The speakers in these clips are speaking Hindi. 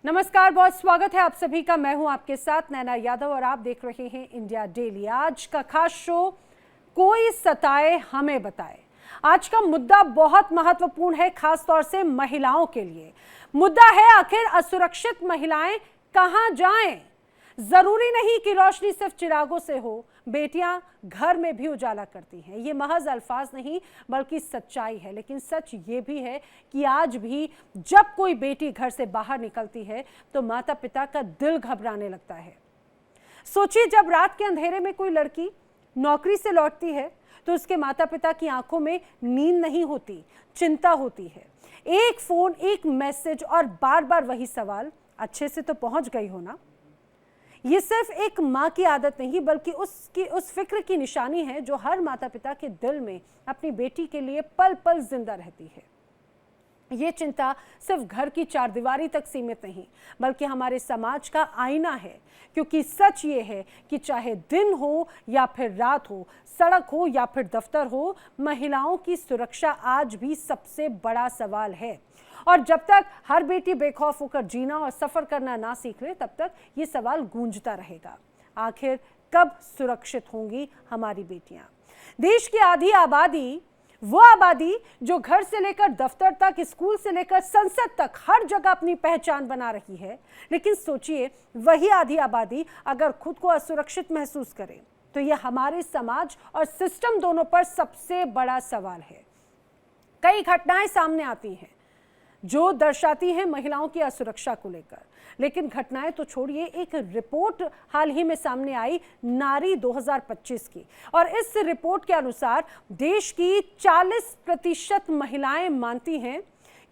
नमस्कार, बहुत स्वागत है आप सभी का। मैं हूं आपके साथ नैना यादव और आप देख रहे हैं इंडिया डेली। आज का खास शो कोई सताए हमें बताए। आज का मुद्दा बहुत महत्वपूर्ण है, खास तौर से महिलाओं के लिए। मुद्दा है आखिर असुरक्षित महिलाएं कहां जाएं। जरूरी नहीं कि रोशनी सिर्फ चिरागों से हो, बेटियां घर में भी उजाला करती हैं। ये महज अल्फाज नहीं बल्कि सच्चाई है। लेकिन सच ये भी है कि आज भी जब कोई बेटी घर से बाहर निकलती है तो माता पिता का दिल घबराने लगता है। सोचिए, जब रात के अंधेरे में कोई लड़की नौकरी से लौटती है तो उसके माता पिता की आंखों में नींद नहीं होती, चिंता होती है। एक फोन, एक मैसेज और बार बार वही सवाल, अच्छे से तो पहुंच गई हो ना। ये सिर्फ एक माँ की आदत नहीं बल्कि उस फिक्र की निशानी है जो हर माता पिता के दिल में अपनी बेटी के लिए पल पल जिंदा रहती है। ये चिंता सिर्फ घर की चारदीवारी तक सीमित नहीं बल्कि हमारे समाज का आईना है। क्योंकि सच ये है कि चाहे दिन हो या फिर रात हो, सड़क हो या फिर दफ्तर हो, महिलाओं की सुरक्षा आज भी सबसे बड़ा सवाल है। और जब तक हर बेटी बेखौफ होकर जीना और सफर करना ना सीख ले, तब तक ये सवाल गूंजता रहेगा, आखिर कब सुरक्षित होंगी हमारी बेटियां। देश की आधी आबादी, वो आबादी जो घर से लेकर दफ्तर तक, स्कूल से लेकर संसद तक हर जगह अपनी पहचान बना रही है। लेकिन सोचिए, वही आधी आबादी अगर खुद को असुरक्षित महसूस करे तो यह हमारे समाज और सिस्टम दोनों पर सबसे बड़ा सवाल है। कई घटनाएं सामने आती हैं जो दर्शाती हैं महिलाओं की असुरक्षा को लेकर। लेकिन घटनाएं तो छोड़िए, एक रिपोर्ट हाल ही में सामने आई नारी 2025 की, और इस रिपोर्ट के अनुसार देश की 40% महिलाएं मानती हैं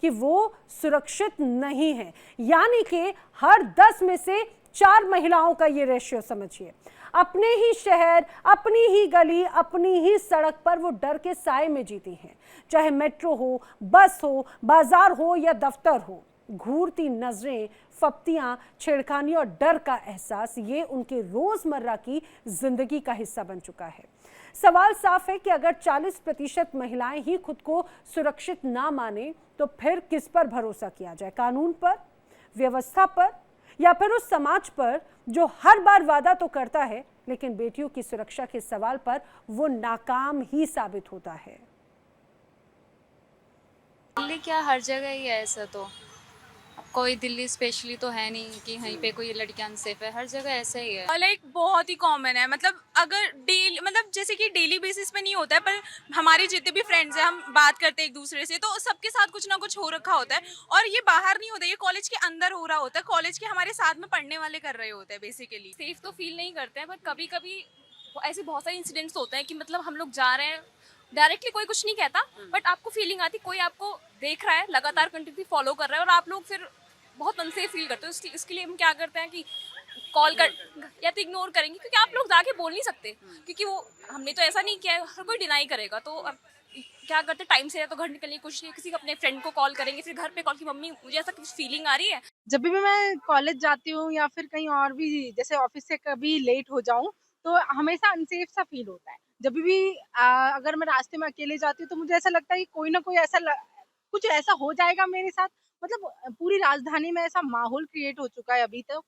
कि वो सुरक्षित नहीं हैं। यानी कि हर 10 में से 4 महिलाओं का ये रेशियो समझिए। अपने ही शहर, अपनी ही गली, अपनी ही सड़क पर वो डर के साए में जीती हैं। चाहे मेट्रो हो, बस हो, बाजार हो या दफ्तर हो, घूरती नजरें, फप्तियां, छेड़खानी और डर का एहसास, ये उनके रोजमर्रा की जिंदगी का हिस्सा बन चुका है। सवाल साफ है कि अगर 40% महिलाएं ही खुद को सुरक्षित ना माने तो फिर किस पर भरोसा किया जाए? कानून पर, व्यवस्था पर, या फिर उस समाज पर जो हर बार वादा तो करता है लेकिन बेटियों की सुरक्षा के सवाल पर वो नाकाम ही साबित होता है। दिल्ली क्या, हर जगह ही है ऐसा। तो अब कोई दिल्ली स्पेशली तो है नहीं कि कहीं पे कोई लड़कियां अनसेफ है, हर जगह ऐसा ही है। लाइक बहुत ही कॉमन है। मतलब अगर डेली, मतलब जैसे कि डेली बेसिस पे नहीं होता है, पर हमारे जितने भी फ्रेंड्स हैं, हम बात करते हैं एक दूसरे से, तो सबके साथ कुछ ना कुछ हो रखा होता है। और ये बाहर नहीं होता, ये कॉलेज के अंदर हो रहा होता है। कॉलेज के हमारे साथ में पढ़ने वाले कर रहे होते हैं बेसिकली। सेफ तो फील नहीं करते हैं, पर कभी कभी ऐसे बहुत सारे इंसिडेंट्स होते हैं कि मतलब हम लोग जा रहे हैं, डायरेक्टली कोई कुछ नहीं कहता, बट आपको फीलिंग आती कोई आपको देख रहा है, लगातार कंटिन्यूसली फॉलो कर रहा है, और आप लोग फिर बहुत अनसेफ फील करते हो। इसके लिए हम क्या करते हैं कि कॉल कर या तो इग्नोर करेंगे, क्योंकि आप लोग जाके बोल नहीं सकते, क्योंकि वो हमने तो ऐसा नहीं किया है, हर कोई डिनाई करेगा। तो अब क्या करते, टाइम से या तो घर निकलने की कोशिश, किसी अपने फ्रेंड को कॉल करेंगे, फिर घर पे कॉल की मम्मी मुझे ऐसा कुछ फीलिंग आ रही है। जब भी मैं कॉलेज जाती हूँ या फिर कहीं और भी, जैसे ऑफिस से कभी लेट हो जाऊं, तो हमेशा अनसेफ सा फील होता है। जब भी अगर मैं रास्ते में अकेले जाती हूँ तो मुझे ऐसा लगता है कि कोई ना कोई कुछ ऐसा हो जाएगा मेरे साथ। मतलब पूरी राजधानी में ऐसा माहौल क्रिएट हो चुका है अभी तक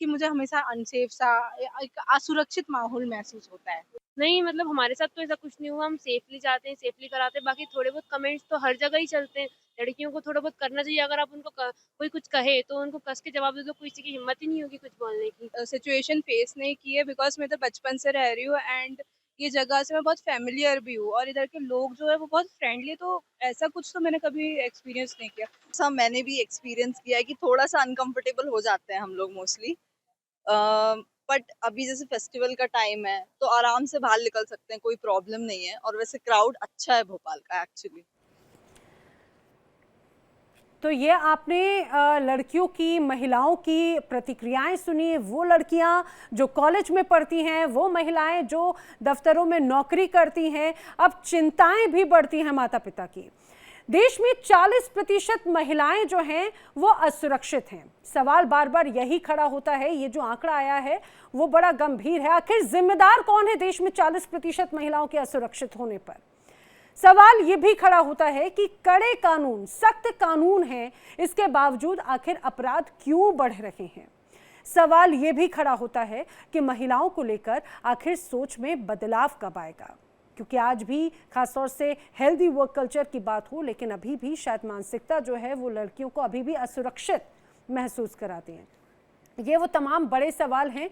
कि मुझे हमेशा अनसेफ सा, एक असुरक्षित माहौल महसूस होता है। नहीं, मतलब हमारे साथ तो ऐसा कुछ नहीं हुआ। हम सेफली जाते हैं, सेफली कराते हैं। बाकी थोड़े बहुत कमेंट्स तो हर जगह ही चलते हैं। लड़कियों को थोड़ा बहुत करना चाहिए। अगर आप उनको कोई कुछ कहे तो उनको कस के जवाब दे दो, किसी की हिम्मत ही नहीं होगी कुछ बोलने की। सिचुएशन फेस नहीं की है, बिकॉज मैं तो बचपन से रह रही हूँ एंड ये जगह से मैं बहुत फेमिलियर भी हूँ, और इधर के लोग जो है वो बहुत फ्रेंडली। तो ऐसा कुछ तो मैंने कभी एक्सपीरियंस नहीं किया। सब मैंने भी एक्सपीरियंस किया है कि थोड़ा सा अनकंफर्टेबल हो जाते हैं हम लोग मोस्टली, बट अभी जैसे फेस्टिवल का टाइम है तो आराम से बाहर निकल सकते हैं, कोई प्रॉब्लम नहीं है। और वैसे क्राउड अच्छा है भोपाल का एक्चुअली। तो ये आपने लड़कियों की, महिलाओं की प्रतिक्रियाएं सुनी। वो लड़कियां जो कॉलेज में पढ़ती हैं, वो महिलाएं जो दफ्तरों में नौकरी करती हैं, अब चिंताएं भी बढ़ती हैं माता पिता की। देश में 40% महिलाएं जो हैं वो असुरक्षित हैं। सवाल बार बार यही खड़ा होता है, ये जो आंकड़ा आया है वो बड़ा गंभीर है। आखिर जिम्मेदार कौन है देश में 40% महिलाओं के असुरक्षित होने पर? सवाल ये भी खड़ा होता है कि कड़े कानून, सख्त कानून हैं, इसके बावजूद आखिर अपराध क्यों बढ़ रहे हैं। सवाल ये भी खड़ा होता है कि महिलाओं को लेकर आखिर सोच में बदलाव कब आएगा, क्योंकि आज भी खासतौर से हेल्दी वर्क कल्चर की बात हो, लेकिन अभी भी शायद मानसिकता जो है वो लड़कियों को अभी भी असुरक्षित महसूस कराती है। ये वो तमाम बड़े सवाल हैं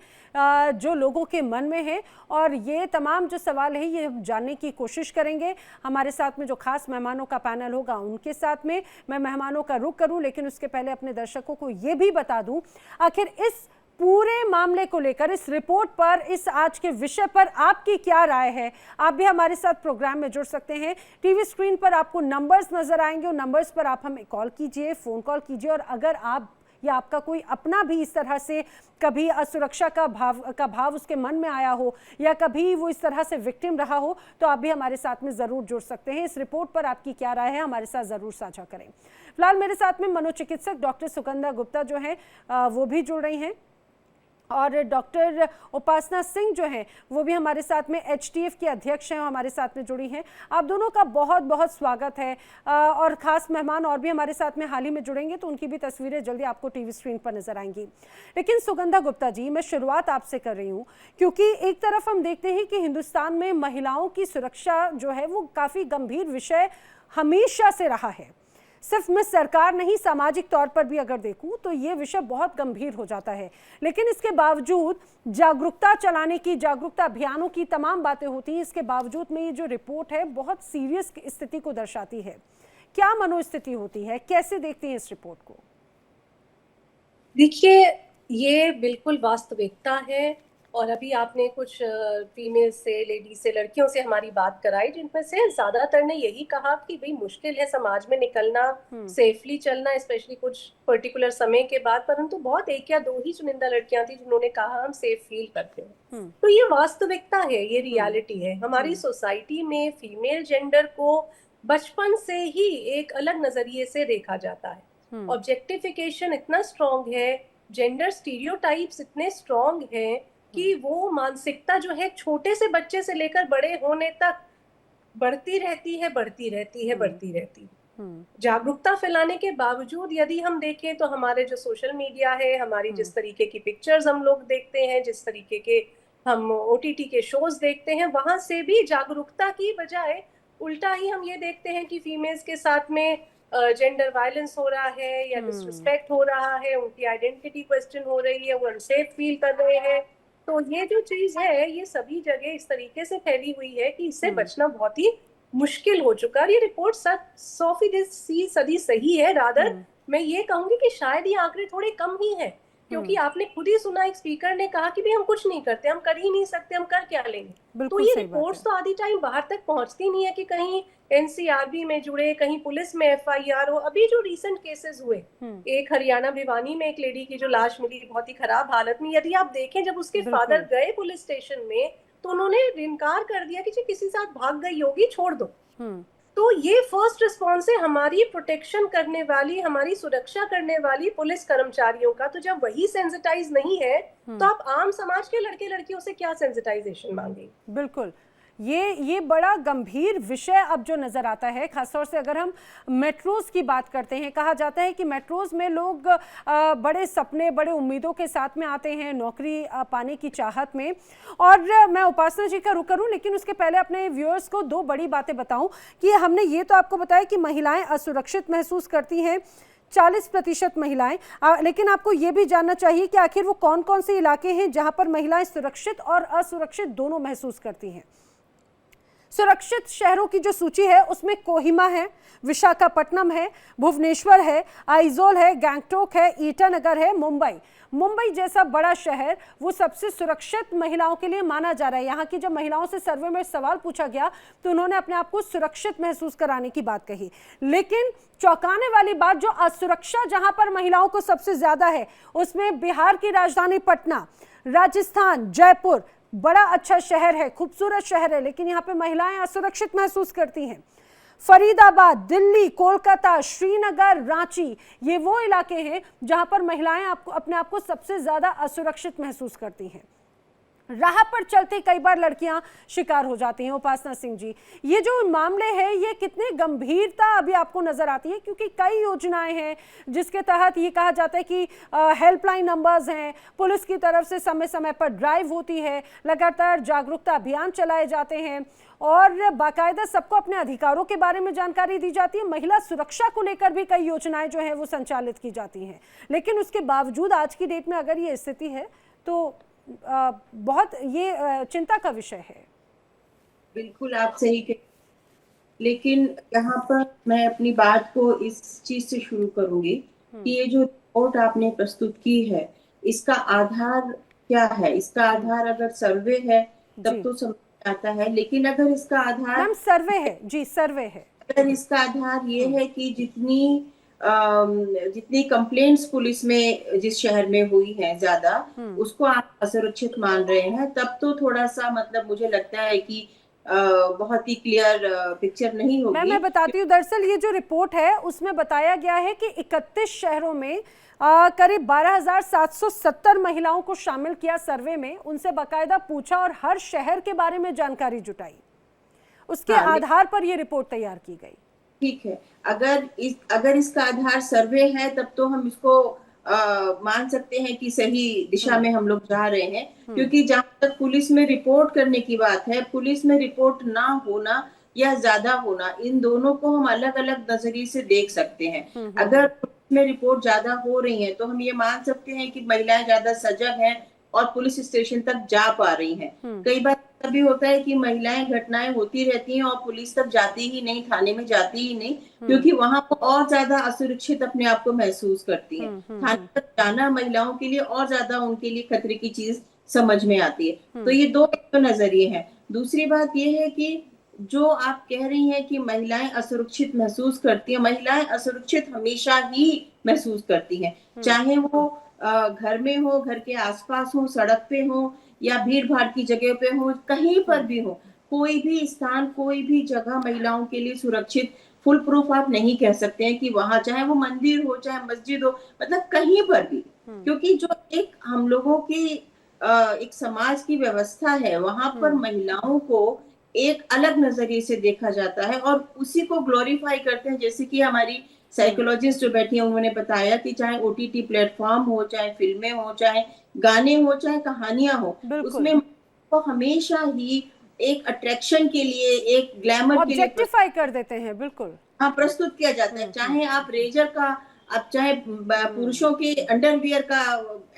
जो लोगों के मन में हैं, और ये तमाम जो सवाल है ये हम जानने की कोशिश करेंगे। हमारे साथ में जो खास मेहमानों का पैनल होगा उनके साथ में मैं मेहमानों का रुख करूं, लेकिन उसके पहले अपने दर्शकों को ये भी बता दूं आखिर इस पूरे मामले को लेकर, इस रिपोर्ट पर, इस आज के विषय पर आपकी क्या राय है। आप भी हमारे साथ प्रोग्राम में जुड़ सकते हैं। टीवी स्क्रीन पर आपको नंबर्स नजर आएंगे, उन नंबर्स पर आप हमें कॉल कीजिए, फोन कॉल कीजिए, और अगर आप या आपका कोई अपना भी इस तरह से कभी असुरक्षा का भाव उसके मन में आया हो, या कभी वो इस तरह से विक्टिम रहा हो, तो आप भी हमारे साथ में ज़रूर जुड़ सकते हैं। इस रिपोर्ट पर आपकी क्या राय है हमारे साथ ज़रूर साझा करें। फिलहाल मेरे साथ में मनोचिकित्सक डॉक्टर सुगंधा गुप्ता जो है वो भी जुड़ रही हैं, और डॉक्टर उपासना सिंह जो हैं वो भी हमारे साथ में HTF की अध्यक्ष हैं, हमारे साथ में जुड़ी हैं। आप दोनों का बहुत बहुत स्वागत है, और ख़ास मेहमान और भी हमारे साथ में हाल ही में जुड़ेंगे, तो उनकी भी तस्वीरें जल्दी आपको टीवी स्क्रीन पर नजर आएंगी। लेकिन सुगंधा गुप्ता जी, मैं शुरुआत आपसे कर रही हूँ, क्योंकि एक तरफ हम देखते हैं कि हिंदुस्तान में महिलाओं की सुरक्षा जो है वो काफ़ी गंभीर विषय हमेशा से रहा है। सिर्फ मैं सरकार नहीं, सामाजिक तौर पर भी अगर देखूं तो ये विषय बहुत गंभीर हो जाता है, लेकिन इसके बावजूद जागरूकता चलाने की, जागरूकता अभियानों की तमाम बातें होती हैं, इसके बावजूद में ये जो रिपोर्ट है बहुत सीरियस स्थिति को दर्शाती है। क्या मनोस्थिति होती है, कैसे देखती हैं इस रिपोर्ट को? देखिए, ये बिल्कुल वास्तविकता है, और अभी आपने कुछ फीमेल से, लेडी से, लड़कियों से हमारी बात कराई, जिनमें से ज्यादातर ने यही कहा कि भाई मुश्किल है समाज में निकलना, सेफली चलना, स्पेशली कुछ पर्टिकुलर समय के बाद, परंतु बहुत एक या दो ही चुनिंदा लड़कियां थी जिन्होंने कहा हम सेफ फील करते हैं। तो ये वास्तविकता है, ये रियलिटी है। हमारी सोसाइटी में फीमेल जेंडर को बचपन से ही एक अलग नजरिए से देखा जाता है। ऑब्जेक्टिफिकेशन इतना स्ट्रॉन्ग है, जेंडर स्टीरियोटाइप्स इतने स्ट्रॉन्ग हैं कि वो मानसिकता जो है छोटे से बच्चे से लेकर बड़े होने तक बढ़ती रहती है, बढ़ती रहती है, बढ़ती रहती है। जागरूकता फैलाने के बावजूद यदि हम देखें तो हमारे जो सोशल मीडिया है, हमारी जिस तरीके की पिक्चर्स हम लोग देखते हैं, जिस तरीके के हम OTT के शोज देखते हैं, वहां से भी जागरूकता की बजाय उल्टा ही हम ये देखते हैं कि फीमेल्स के साथ में जेंडर वायलेंस हो रहा है, या डिसरिस्पेक्ट हो रहा है, उनकी आइडेंटिटी क्वेश्चन हो रही है, वो अनसेफ फील कर रहे हैं। तो ये जो चीज है ये सभी जगह इस तरीके से फैली हुई है कि इससे बचना बहुत ही मुश्किल हो चुका है। ये रिपोर्ट 100% सही है। रादर मैं ये कहूंगी कि शायद ये आंकड़े थोड़े कम ही हैं, क्योंकि आपने खुद ही सुना, एक स्पीकर ने कहा कि भाई हम कुछ नहीं करते, हम कर ही नहीं सकते, हम कर क्या लेंगे। तो ये रिपोर्ट्स तो आधी टाइम बाहर तक पहुंचती नहीं है कि कहीं NCRB में जुड़े, कहीं पुलिस में FIR हो। अभी जो रिसेंट केसेस हुए, एक हरियाणा भिवानी में एक लेडी की जो लाश मिली बहुत ही खराब हालत में, यदि आप देखें जब उसके फादर गए पुलिस स्टेशन में तो उन्होंने इनकार कर दिया कि जी किसी साथ भाग गई होगी, छोड़ दो। तो ये फर्स्ट रिस्पॉन्स है हमारी प्रोटेक्शन करने वाली, हमारी सुरक्षा करने वाली पुलिस कर्मचारियों का। तो जब वही सेंसिटाइज नहीं है तो आप आम समाज के लड़के लड़कियों से क्या सेंसिटाइजेशन मांगे। बिल्कुल, ये बड़ा गंभीर विषय अब जो नज़र आता है, खासतौर से अगर हम मेट्रोज़ की बात करते हैं। कहा जाता है कि मेट्रोज़ में लोग बड़े सपने, बड़े उम्मीदों के साथ में आते हैं नौकरी पाने की चाहत में। और मैं उपासना जी का रुख करूं, लेकिन उसके पहले अपने व्यूअर्स को दो बड़ी बातें बताऊं कि हमने ये तो आपको बताया कि महिलाएं असुरक्षित महसूस करती हैं, 40% महिलाएं, लेकिन आपको ये भी जानना चाहिए कि आखिर वो कौन कौन से इलाके हैं जहां पर महिलाएं सुरक्षित और असुरक्षित दोनों महसूस करती हैं। सुरक्षित शहरों की जो सूची है उसमें कोहिमा है, विशाखापट्टनम है, भुवनेश्वर है, आइजोल है, गैंगटोक है, ईटानगर है, मुंबई जैसा बड़ा शहर वो सबसे सुरक्षित महिलाओं के लिए माना जा रहा है। यहाँ की जब महिलाओं से सर्वे में सवाल पूछा गया तो उन्होंने अपने आप को सुरक्षित महसूस कराने की बात कही। लेकिन चौंकाने वाली बात, जो असुरक्षा जहां पर महिलाओं को सबसे ज्यादा है उसमें बिहार की राजधानी पटना, राजस्थान, जयपुर बड़ा अच्छा शहर है, खूबसूरत शहर है, लेकिन यहाँ पे महिलाएं असुरक्षित महसूस करती हैं। फरीदाबाद, दिल्ली, कोलकाता, श्रीनगर, रांची, ये वो इलाके हैं जहां पर महिलाएं अपने आप को सबसे ज्यादा असुरक्षित महसूस करती हैं। राह पर चलते कई बार लड़कियां शिकार हो जाती हैं। उपासना सिंह जी, ये जो मामले हैं ये कितने गंभीरता अभी आपको नजर आती है, क्योंकि कई योजनाएं हैं जिसके तहत ये कहा जाता है कि हेल्पलाइन नंबर्स हैं, पुलिस की तरफ से समय समय पर ड्राइव होती है, लगातार जागरूकता अभियान चलाए जाते हैं और बाकायदा सबको अपने अधिकारों के बारे में जानकारी दी जाती है। महिला सुरक्षा को लेकर भी कई योजनाएं जो है वो संचालित की जाती हैं, लेकिन उसके बावजूद आज की डेट में अगर ये स्थिति है तो बहुत ये चिंता का विषय है। बिल्कुल आप सही कह, लेकिन यहाँ पर मैं अपनी बात को इस चीज से शुरू करूंगी कि ये जो रिपोर्ट आपने प्रस्तुत की है इसका आधार क्या है। इसका आधार अगर सर्वे है तब तो समझ आता है, लेकिन अगर इसका आधार सर्वे है जी, सर्वे है, अगर इसका आधार ये है कि जितनी कंप्लेंट्स पुलिस में जिस शहर में हुई है ज्यादा, उसको आप असुरक्षित मान रहे हैं, तब तो थोड़ा सा मतलब मुझे लगता है कि बहुत ही क्लियर पिक्चर नहीं होगी। मैं बताती हूँ, दरअसल ये जो रिपोर्ट है उसमें बताया गया है कि 31 शहरों में करीब 12,770 महिलाओं को शामिल किया सर्वे में, उनसे बाकायदा पूछा और हर शहर के बारे में जानकारी जुटाई, उसके आधार पर ये रिपोर्ट तैयार की गई। ठीक है, अगर इसका आधार सर्वे है तब तो हम इसको मान सकते हैं कि सही दिशा में हम लोग जा रहे हैं, क्योंकि जहां तक पुलिस में रिपोर्ट करने की बात है, पुलिस में रिपोर्ट ना होना या ज्यादा होना, इन दोनों को हम अलग अलग नजरिए से देख सकते हैं। अगर पुलिस में रिपोर्ट ज्यादा हो रही है तो हम ये मान सकते हैं कि महिलाएं ज्यादा सजग हैं और पुलिस स्टेशन तक जा पा रही हैं। कई बार भी होता है कि महिलाएं घटनाएं होती रहती हैं और पुलिस तक जाती ही नहीं, थाने में जाती ही नहीं, क्योंकि वहां पर और ज्यादा असुरक्षित अपने आप को महसूस करती हैं। थाने तक जाना महिलाओं के लिए और ज्यादा उनके लिए खतरे की चीज समझ में आती है। तो ये दो नजरिए हैं। दूसरी बात ये है कि जो आप कह रही हैं कि महिलाएं असुरक्षित महसूस करती हैं, महिलाएं असुरक्षित हमेशा ही महसूस करती हैं, चाहे वो घर में हो, घर के आसपास हो, सड़क पे हो या भीड़ भाड़ की जगह पे हो, कहीं पर भी हो, कोई भी स्थान, कोई भी जगह महिलाओं के लिए सुरक्षित फुल प्रूफ आप नहीं कह सकते हैं कि वहां, चाहे वो मंदिर हो, चाहे मस्जिद हो, मतलब कहीं पर भी, क्योंकि जो एक हम लोगों की एक समाज की व्यवस्था है, वहां पर महिलाओं को एक अलग नजरिए से देखा जाता है और उसी को ग्लोरीफाई करते हैं। जैसे कि हमारी साइकोलॉजिस्ट जो बैठी हैं उन्होंने बताया कि चाहे OTT प्लेटफॉर्म हो, चाहे फिल्में हो, चाहे गाने हो, चाहे कहानियां हो, उसमें तो हमेशा ही एक अट्रैक्शन के लिए, एक ग्लैमर के लिए ऑब्जेक्टिफाई कर देते हैं। बिल्कुल, हाँ, प्रस्तुत किया जाता है। चाहे आप रेजर का, आप चाहे पुरुषों के अंडरवियर का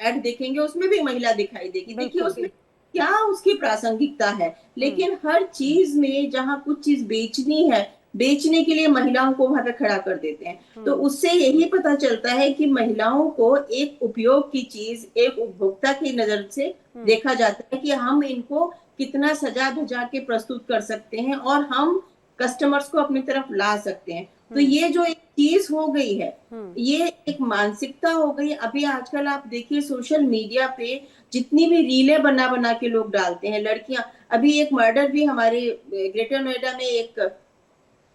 एड देखेंगे, उसमें भी महिला दिखाई देगी। देखिए उसमें क्या उसकी प्रासंगिकता है, लेकिन हर चीज में जहाँ कुछ चीज बेचनी है, बेचने के लिए महिलाओं को वहां पे खड़ा कर देते हैं। तो उससे यही पता चलता है कि महिलाओं को एक उपयोग की चीज, एक उपभोक्ता की नजर से देखा जाता है कि हम इनको कितना सजा धजा के प्रस्तुत कर सकते हैं और हम कस्टमर्स को अपनी तरफ ला सकते हैं। तो ये जो एक चीज हो गई है, ये एक मानसिकता हो गई। अभी आजकल आप देखिए सोशल मीडिया पे जितनी भी रीलें बना बना के लोग डालते हैं, लड़कियां, अभी एक मर्डर भी हमारे ग्रेटर नोएडा में एक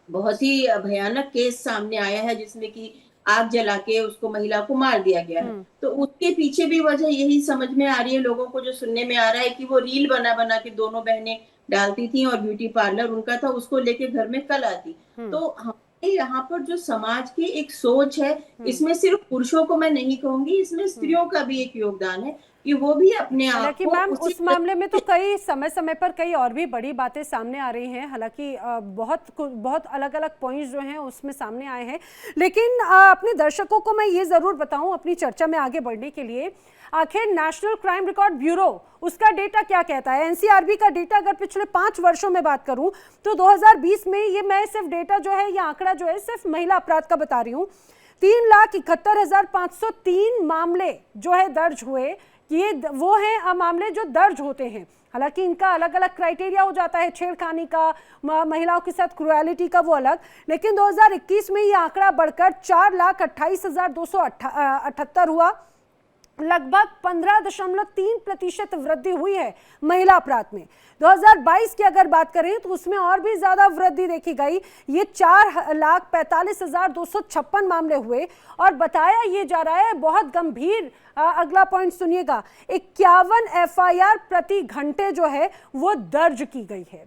बहुत ही भयानक केस सामने आया है, जिसमें कि आग जला के उसको, महिला को मार दिया गया है। तो उसके पीछे भी वजह यही समझ में आ रही है लोगों को, जो सुनने में आ रहा है कि वो रील बना बना के दोनों बहनें डालती थी और ब्यूटी पार्लर उनका था, उसको लेके घर में कल आती। तो हमारे यहाँ पर जो समाज की एक सोच है, इसमें सिर्फ पुरुषों को मैं नहीं कहूंगी, इसमें स्त्रियों का भी एक योगदान है कि वो भी अपने आप को, हालांकि मैम उस मामले में तो कई समय समय पर कई और भी बड़ी बातें सामने आ रही हैं, हालांकि बहुत अलग अलग पॉइंट्स जो हैं उसमें सामने आए हैं। लेकिन अपने दर्शकों को मैं ये ज़रूर बताऊं अपनी चर्चा में आगे बढ़ने के लिए, आखिर नेशनल क्राइम रिकॉर्ड ब्यूरो उसका डेटा क्या कहता है। NCRB का डेटा अगर पिछले 5 वर्षों में बात करूं तो 2020 में, ये मैं सिर्फ डेटा जो है, ये आंकड़ा जो है सिर्फ महिला अपराध का बता रही हूँ, 3,71,503 मामले जो है दर्ज हुए। ये वो हैं मामले जो दर्ज होते हैं, हालांकि इनका अलग अलग क्राइटेरिया हो जाता है, छेड़खानी का, महिलाओं के साथ क्रुएलिटी का वो अलग। लेकिन 2021 में ये आंकड़ा बढ़कर 4,28,278 हुआ। लगभग 15.3% वृद्धि हुई है महिला अपराध में। 2022 की अगर बात करें तो उसमें और भी ज्यादा वृद्धि देखी गई। ये 4,45,256 मामले हुए और बताया ये जा रहा है बहुत गंभीर। अगला पॉइंट सुनिएगा, 51 FIR प्रति घंटे जो है वो दर्ज की गई है।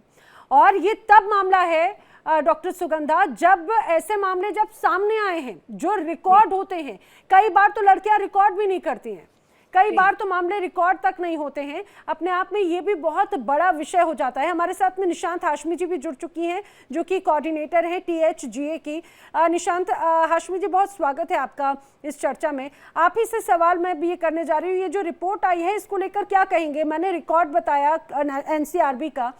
और ये तब मामला है डॉक्टर सुगंधा जब ऐसे मामले जब सामने आए हैं जो रिकॉर्ड होते हैं। कई बार तो लड़कियां रिकॉर्ड भी नहीं करती हैं, कई बार तो मामले रिकॉर्ड तक नहीं होते हैं। अपने आप में ये भी बहुत बड़ा विषय हो जाता है। हमारे साथ में निशांत हाशमी जी भी जुड़ चुकी हैं जो कि कोऑर्डिनेटर हैं THGA की। निशांत हाशमी जी, बहुत स्वागत है आपका इस चर्चा में। आप ही से सवाल मैं भी ये करने जा रही हूँ, ये जो रिपोर्ट आई है इसको लेकर क्या कहेंगे? मैंने रिकॉर्ड बताया NCRB का,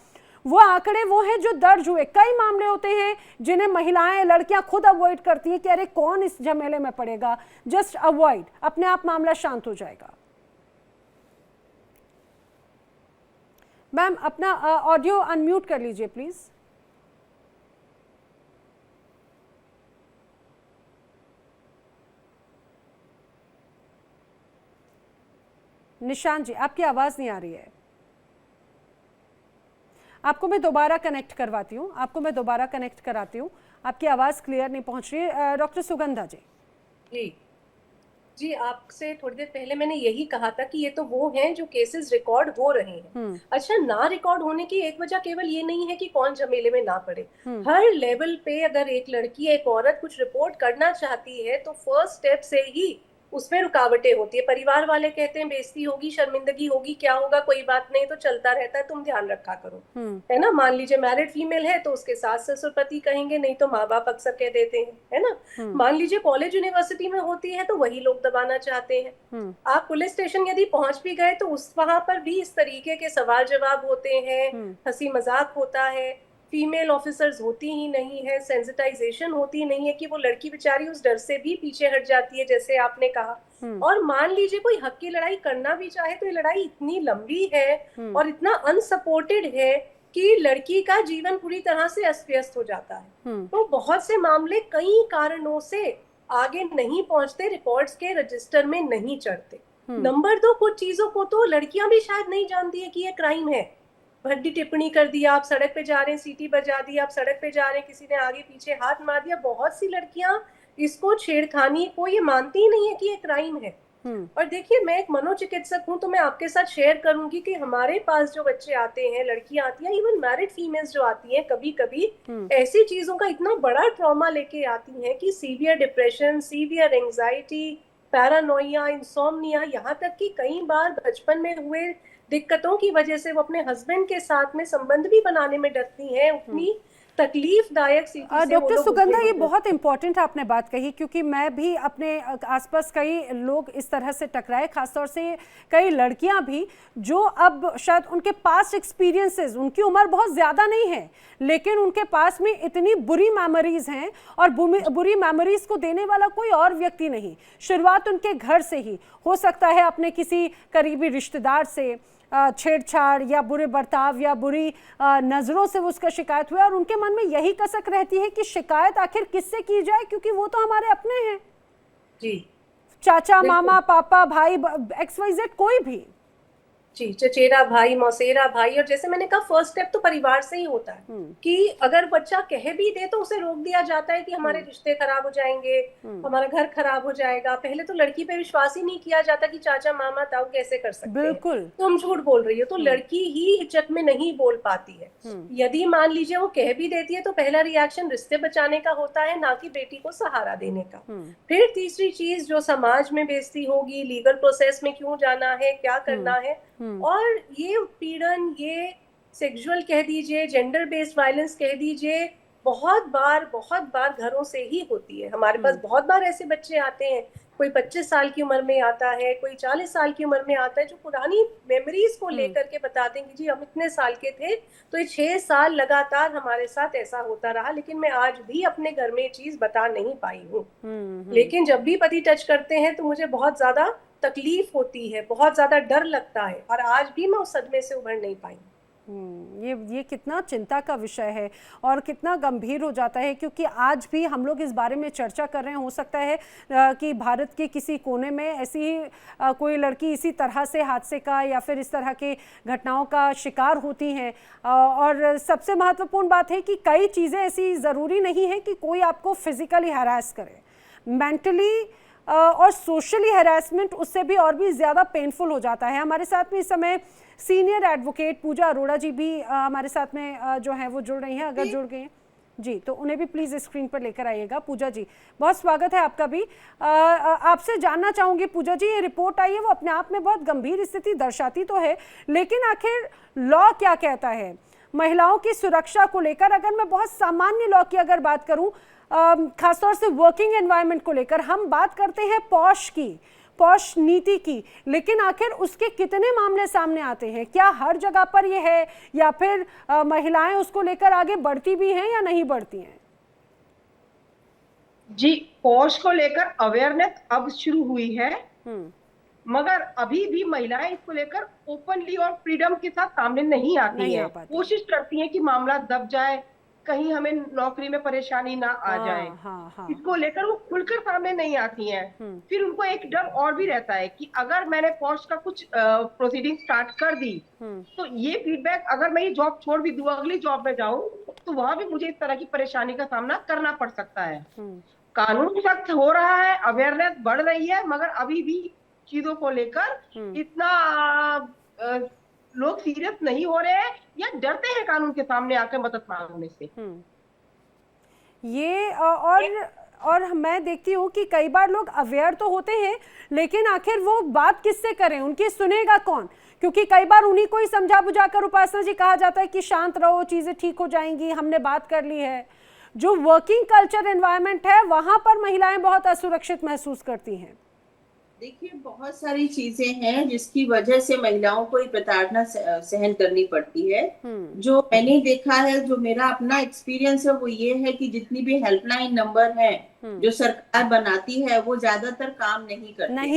वो आंकड़े वो हैं जो दर्ज हुए। कई मामले होते हैं जिन्हें महिलाएं लड़कियां खुद अवॉइड करती हैं कि अरे कौन इस झमेले में पड़ेगा, जस्ट अवॉइड, अपने आप मामला शांत हो जाएगा। मैम अपना ऑडियो अनम्यूट कर लीजिए प्लीज। निशांत जी, आपकी आवाज नहीं आ रही है। आपको मैं दोबारा कनेक्ट करवाती हूँ, आपको मैं दोबारा कनेक्ट कराती हूँ, आपकी आवाज़ क्लियर नहीं पहुँच रही है। डॉक्टर सुगंधा जी। जी, आपसे थोड़ी देर पहले मैंने यही कहा था कि ये तो वो हैं जो केसेस रिकॉर्ड हो रहे हैं। अच्छा, ना रिकॉर्ड होने की एक वजह केवल ये नहीं है कि कौन झमेले में ना पड़े। हर लेवल पे अगर एक लड़की, एक औरत कुछ रिपोर्ट करना चाहती है तो फर्स्ट स्टेप से ही उसमें रुकावटें होती है। परिवार वाले कहते हैं बेइज्जती होगी, शर्मिंदगी होगी, क्या होगा, कोई बात नहीं, तो चलता रहता है, तुम ध्यान रखा करो, है ना। मान लीजिए मैरिड फीमेल है तो उसके सास ससुर पति कहेंगे, नहीं तो माँ बाप अक्सर कह देते हैं, है ना। मान लीजिए कॉलेज यूनिवर्सिटी में होती है तो वही लोग दबाना चाहते हैं। आप पुलिस स्टेशन यदि पहुंच भी गए तो उस वहां पर भी इस तरीके के सवाल जवाब होते हैं, हंसी मजाक होता है, फीमेल ऑफिसर्स होती ही नहीं है, सेंसिटाइजेशन होती नहीं है कि वो लड़की बेचारी उस डर से भी पीछे हट जाती है जैसे आपने कहा। और मान लीजिए कोई हक की लड़ाई करना भी चाहे तो ये लड़ाई इतनी लंबी है और इतना अनसपोर्टेड है कि लड़की का जीवन पूरी तरह से अस्त व्यस्त हो जाता है। तो बहुत से मामले कई कारणों से आगे नहीं पहुंचते, रिकॉर्ड्स के रजिस्टर में नहीं चढ़ते। नंबर 2, कुछ चीजों को तो लड़कियां भी शायद नहीं जानती है कि ये क्राइम है। भद्दी टिप्पणी कर दिया, आप सड़क पे जा रहे हैं, सीटी बजा दी, आप सड़क पे जा रहे हैं, किसी ने आगे पीछे हाथ मार दिया। बहुत सी लड़कियां इसको, छेड़खानी को, ये मानती ही नहीं है कि ये क्राइम है। और देखिए, मैं एक मनोचिकित्सक हूँ तो मैं आपके साथ शेयर करूंगी कि हमारे पास जो बच्चे आते हैं, लड़कियां आती हैं, इवन मैरिड फीमेल्स जो आती हैं, कभी कभी ऐसी चीजों का इतना बड़ा ट्रॉमा लेके आती हैं कि severe depression, severe anxiety, paranoia, insomnia, यहाँ तक कि कई बार बचपन में हुए दिक्कतों की वजह से वो अपने हस्बैंड के साथ में संबंध भी बनाने में डरती हैं। उतनी तकलीफदायक स्थिति से डॉक्टर सुगंधा, ये बहुत इंपॉर्टेंट आपने बात कही, क्योंकि मैं भी अपने आसपास कई लोग इस तरह से टकराए, खासतौर से कई लड़कियां भी जो अब शायद उनके पास्ट एक्सपीरियंसेस, उनकी उम्र बहुत ज़्यादा नहीं है लेकिन उनके पास में इतनी बुरी मेमोरीज हैं और बुरी मेमोरीज को देने वाला कोई और व्यक्ति नहीं। शुरुआत उनके घर से ही हो सकता है, अपने किसी करीबी रिश्तेदार से छेड़छाड़ या बुरे बर्ताव या बुरी नज़रों से उसका शिकायत हुई और उनके मन में यही कसक रहती है कि शिकायत आखिर किससे की जाए, क्योंकि वो तो हमारे अपने हैं जी, चाचा, मामा, पापा, भाई, XYZ, कोई भी जी, चचेरा भाई, मौसेरा भाई। और जैसे मैंने कहा, फर्स्ट स्टेप तो परिवार से ही होता है कि अगर बच्चा कह भी दे तो उसे रोक दिया जाता है कि हमारे रिश्ते खराब हो जाएंगे, हमारा घर खराब हो जाएगा। पहले तो लड़की पे विश्वास ही नहीं किया जाता कि चाचा, मामा, ताऊ कैसे कर सकते हैं, बिल्कुल तुम झूठ बोल रही हो। तो लड़की ही हिचक में नहीं बोल पाती है। यदि मान लीजिए वो कह भी देती है तो पहला रिएक्शन रिश्ते बचाने का होता है, ना कि बेटी को सहारा देने का। फिर तीसरी चीज, जो समाज में बेइज्जती होगी, लीगल प्रोसेस में क्यों जाना है, क्या करना है। और ये उत्पीड़न, ये सेक्सुअल कह दीजिए, जेंडर बेस्ड वायलेंस कह दीजिए, बहुत बार घरों से ही होती है। हमारे पास बहुत बार ऐसे बच्चे आते हैं, कोई 25 साल की उम्र में आता है, कोई 40 साल की उम्र में आता है, जो पुरानी मेमोरीज को लेकर के बताते हैं कि जी हम इतने साल के थे तो ये 6 साल लगातार हमारे साथ ऐसा होता रहा, लेकिन मैं आज भी अपने घर में ये चीज बता नहीं पाई हूँ। लेकिन जब भी पति टच करते हैं तो मुझे बहुत ज्यादा तकलीफ होती है, बहुत ज्यादा डर लगता है और आज भी मैं उस सदमे से उभर नहीं पाई। ये कितना चिंता का विषय है और कितना गंभीर हो जाता है, क्योंकि आज भी हम लोग इस बारे में चर्चा कर रहे हैं। हो सकता है कि भारत के किसी कोने में ऐसी ही कोई लड़की इसी तरह से हादसे का या फिर इस तरह के घटनाओं का शिकार होती हैं। और सबसे महत्वपूर्ण बात है कि कई चीज़ें ऐसी ज़रूरी नहीं है कि कोई आपको फिजिकली हैरास करे, मेंटली और सोशली हैरासमेंट उससे भी और भी ज़्यादा पेनफुल हो जाता है। हमारे साथ में इस समय सीनियर एडवोकेट पूजा अरोड़ा जी भी हमारे साथ में जो है वो जुड़ रही हैं, अगर जुड़ गए हैं जी तो उन्हें भी प्लीज़ स्क्रीन पर लेकर आइएगा। पूजा जी, बहुत स्वागत है आपका भी। आपसे जानना चाहूँगी पूजा जी, ये रिपोर्ट आई है वो अपने आप में बहुत गंभीर स्थिति दर्शाती तो है, लेकिन आखिर लॉ क्या कहता है महिलाओं की सुरक्षा को लेकर? अगर मैं बहुत सामान्य लॉ की अगर बात करूं, खासतौर से वर्किंग एनवायरनमेंट को लेकर, हम बात करते हैं पॉश नीति की, लेकिन आखिर उसके कितने मामले सामने आते हैं? क्या हर जगह पर ये है या फिर महिलाएं उसको लेकर आगे बढ़ती भी हैं या नहीं बढ़ती हैं? जी, पॉश को लेकर अवेयरनेस अब शुरू हुई है, मगर अभी भी महिलाएं इसको लेकर ओपनली और फ्रीडम के साथ सामने नहीं आती हैं। कोशिश करती हैं कि मामला दब जाए, कहीं हमें नौकरी में परेशानी ना आ जाए। इसको लेकर वो खुलकर सामने नहीं आती हैं। फिर उनको एक डर और भी रहता है कि अगर मैंने पॉश का कुछ प्रोसीडिंग स्टार्ट कर दी तो ये फीडबैक, अगर मैं ये जॉब छोड़ भी दूं, अगली जॉब में जाऊं तो वहां भी मुझे इस तरह की परेशानी का सामना करना पड़ सकता है। कानून सख्त हो रहा है, अवेयरनेस बढ़ रही है, मगर अभी भी चीजों को लेकर इतना लोग सीरियस नहीं हो रहे हैं या डरते हैं कानून के सामने आकर मदद मांगने से। ये और मैं देखती हूँ कि कई बार लोग अवेयर तो होते हैं, लेकिन आखिर वो बात किससे करें, उनकी सुनेगा कौन? क्योंकि कई बार उन्हीं को ही समझा बुझा कर उपासना जी कहा जाता है कि शांत रहो, चीजें ठीक हो जाएंगी, हमने बात कर ली है। जो वर्किंग कल्चर एनवायरनमेंट है वहां पर महिलाएं बहुत असुरक्षित महसूस करती हैं। देखिए, बहुत सारी चीजें हैं जिसकी वजह से महिलाओं को ये प्रताड़ना सहन करनी पड़ती है। जो मैंने देखा है, जो मेरा अपना एक्सपीरियंस है, वो ये है कि जितनी भी हेल्पलाइन नंबर है जो सरकार बनाती है वो ज्यादातर काम नहीं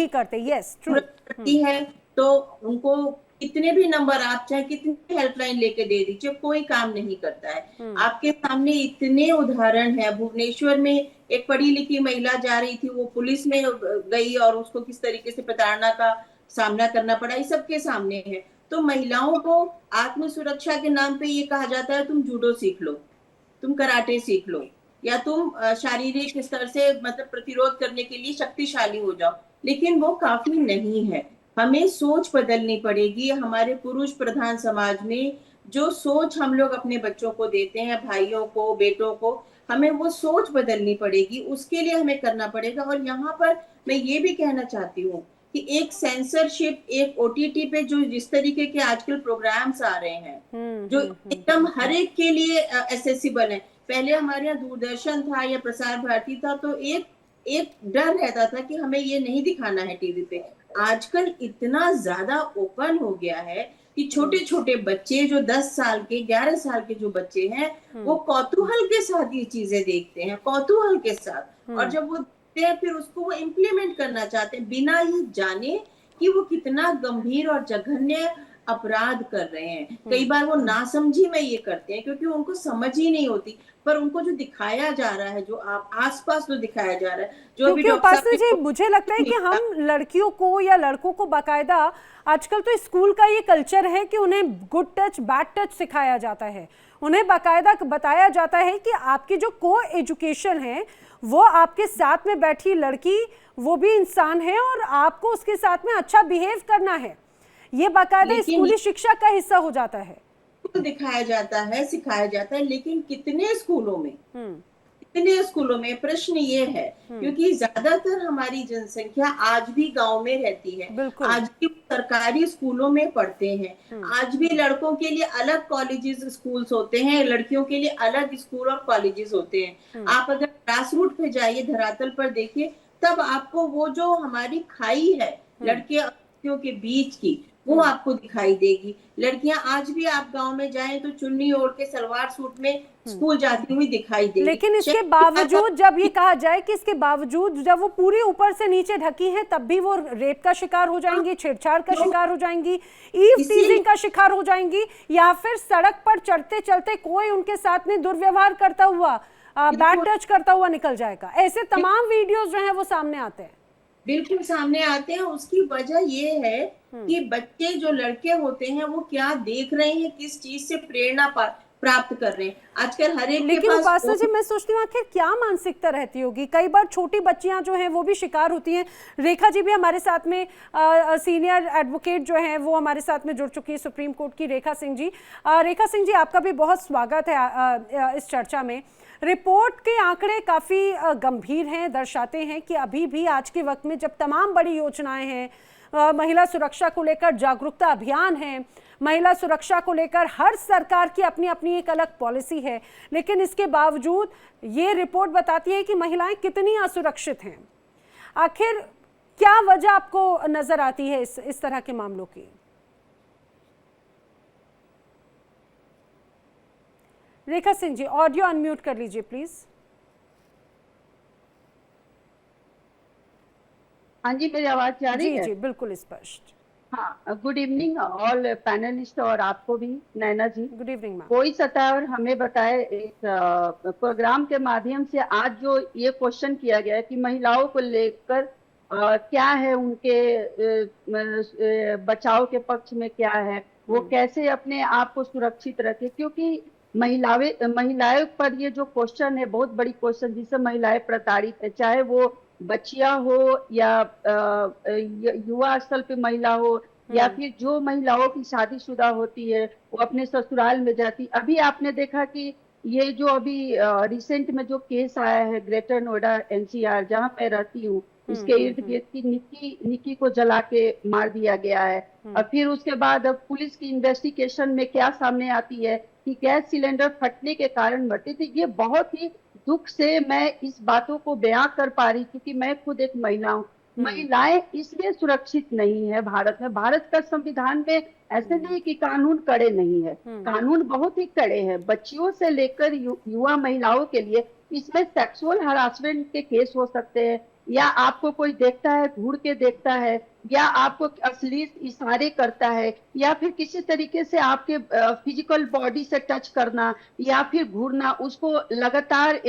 करते। यस, ट्रू करती है तो उनको कितने भी नंबर आप चाहे कितनी हेल्पलाइन लेके दे दीजिए, कोई काम नहीं करता है। आपके सामने इतने उदाहरण है। भुवनेश्वर में एक पढ़ी लिखी महिला जा रही थी, वो पुलिस में गई और उसको किस तरीके से प्रताड़ना का सामना करना पड़ा, ये सबके सामने है। तो महिलाओं को आत्म सुरक्षा के नाम पे ये कहा जाता है तुम जूडो सीख लो, तुम कराटे सीख लो, या तुम शारीरिक स्तर से मतलब प्रतिरोध करने के लिए शक्तिशाली हो जाओ, लेकिन वो काफी नहीं है। हमें सोच बदलनी पड़ेगी। हमारे पुरुष प्रधान समाज में जो सोच हम लोग अपने बच्चों को देते हैं, भाइयों को, बेटों को, हमें वो सोच बदलनी पड़ेगी। उसके लिए हमें करना पड़ेगा। और यहाँ पर मैं ये भी कहना चाहती हूँ कि एक सेंसरशिप, एक OTT पे जो जिस तरीके के आजकल प्रोग्राम्स आ रहे हैं जो एकदम हर एक के लिए एक्सेसिबल है। पहले हमारे यहाँ दूरदर्शन था या प्रसार भारती था तो एक डर रहता था कि हमें ये नहीं दिखाना है टीवी पे। आजकल इतना ज्यादा ओपन हो गया है कि छोटे छोटे बच्चे जो 10 साल के 11 साल के जो बच्चे हैं वो कौतूहल के साथ ये चीजें देखते हैं, कौतूहल के साथ। और जब वो देखते हैं फिर उसको वो इम्प्लीमेंट करना चाहते हैं बिना ये जाने कि वो कितना गंभीर और जघन्य अपराध कर रहे हैं। कई बार वो नासमझी में ये करते हैं क्योंकि उनको समझ ही नहीं होती, पर उनको जो दिखाया जा रहा है, जो आप आसपास जो दिखाया जा रहा है, जो क्योंकि उपासना जी मुझे लगता है कि हम लड़कियों को या लड़कों को बाकायदा आजकल तो स्कूल का ये कल्चर है कि उन्हें गुड टच बैड टच सिखाया जाता है। उन्हें बाकायदा बताया जाता है कि आपकी जो को एजुकेशन है वो आपके साथ में बैठी लड़की वो भी इंसान है और आपको उसके साथ में अच्छा बिहेव करना है। ये बाकायदा स्कूली शिक्षा का हिस्सा हो जाता है, दिखाया जाता है, सिखाया जाता है। लेकिन कितने स्कूलों में प्रश्न ये है क्योंकि ज्यादातर हमारी जनसंख्या आज भी गांव में रहती है, आज भी सरकारी स्कूलों में पढ़ते हैं, आज भी लड़कों के लिए अलग कॉलेजेस स्कूल्स होते हैं, लड़कियों के लिए अलग स्कूल और कॉलेजेस होते हैं। आप अगर ग्रास रूट पे जाइए, धरातल पर देखिए, तब आपको वो जो हमारी खाई है लड़कियों के बीच की, वो आपको दिखाई देगी। लड़कियां आज भी आप गांव में जाएं तो चुन्नी ओढ़ के सलवार सूट में स्कूल जाती हुई दिखाई देगी। लेकिन इसके बावजूद जब ये कहा जाए कि इसके बावजूद जब वो पूरी ऊपर से नीचे ढकी हैं तब भी वो रेप का शिकार हो जाएंगी, छेड़छाड़ का शिकार हो जाएंगी, ईव टीजिंग का शिकार हो जाएंगी, या फिर सड़क पर चलते चलते कोई उनके साथ में दुर्व्यवहार करता हुआ, बैड टच करता हुआ निकल जाएगा। ऐसे तमाम वीडियोस जो हैं वो सामने आते हैं, बिल्कुल सामने आते हैं। उसकी वजह ये है कि बच्चे जो लड़के होते हैं वो क्या देख रहे हैं, किस चीज से प्रेरणा प्राप्त कर रहे हैं आजकल हर एक के पास। लेकिन उपासना जी मैं सोचती हूँ आखिर क्या मानसिकता रहती होगी, कई बार छोटी बच्चियां जो हैं वो भी शिकार होती हैं। रेखा जी भी हमारे साथ में सीनियर एडवोकेट जो हैं वो हमारे साथ में जुड़ चुकी है, सुप्रीम कोर्ट की रेखा सिंह जी। रेखा सिंह जी आपका भी बहुत स्वागत है इस चर्चा में। रिपोर्ट के आंकड़े काफ़ी गंभीर हैं, दर्शाते हैं कि अभी भी आज के वक्त में जब तमाम बड़ी योजनाएं हैं, महिला सुरक्षा को लेकर जागरूकता अभियान है, महिला सुरक्षा को लेकर हर सरकार की अपनी अपनी एक अलग पॉलिसी है, लेकिन इसके बावजूद ये रिपोर्ट बताती है कि महिलाएं कितनी असुरक्षित हैं। आखिर क्या वजह आपको नजर आती है इस तरह के मामलों की? रेखा सिंह जी ऑडियो अनम्यूट कर लीजिए प्लीज। हाँ जी, मेरी आवाज जा रही है? जी बिल्कुल स्पष्ट। हाँ, गुड इवनिंग ऑल पैनलिस्ट और आपको भी Naina ji. Good evening ma'am. कोई सताए और हमें बताए एक प्रोग्राम के माध्यम से आज जो ये क्वेश्चन किया गया है कि महिलाओं को लेकर क्या है, उनके बचाव के पक्ष में क्या है, वो कैसे अपने आप को सुरक्षित रखे, क्योंकि महिलाएं पर ये जो क्वेश्चन है बहुत बड़ी क्वेश्चन, जिससे महिलाएं प्रताड़ित है, चाहे वो बच्चियां हो या युवा स्तर पे महिला हो या फिर जो महिलाओं की शादीशुदा होती है वो अपने ससुराल में जाती। अभी आपने देखा कि ये जो अभी रिसेंट में जो केस आया है ग्रेटर नोएडा एनसीआर जहां मैं रहती हूँ, इसके इर्द गिर्द की निक्की को जला के मार दिया गया है। और फिर उसके बाद अब पुलिस की इन्वेस्टिगेशन में क्या सामने आती है कि गैस सिलेंडर फटने के कारण मरते थे। ये बहुत ही दुख से मैं इस बातों को बयां कर पा रही, क्योंकि मैं खुद एक महिला हूँ। महिलाएं इसलिए सुरक्षित नहीं है भारत में। भारत का संविधान में ऐसे नहीं कि कानून कड़े नहीं है, कानून बहुत ही कड़े हैं। बच्चियों से लेकर युवा महिलाओं के लिए इसमें सेक्सुअल हरासमेंट के केस हो सकते हैं, या आपको कोई देखता है घूर के देखता है, या आपको अश्लील इशारे करता है, या फिर किसी तरीके से आपके फिजिकल बॉडी से टच करना, या फिर घूरना, उसको लगातार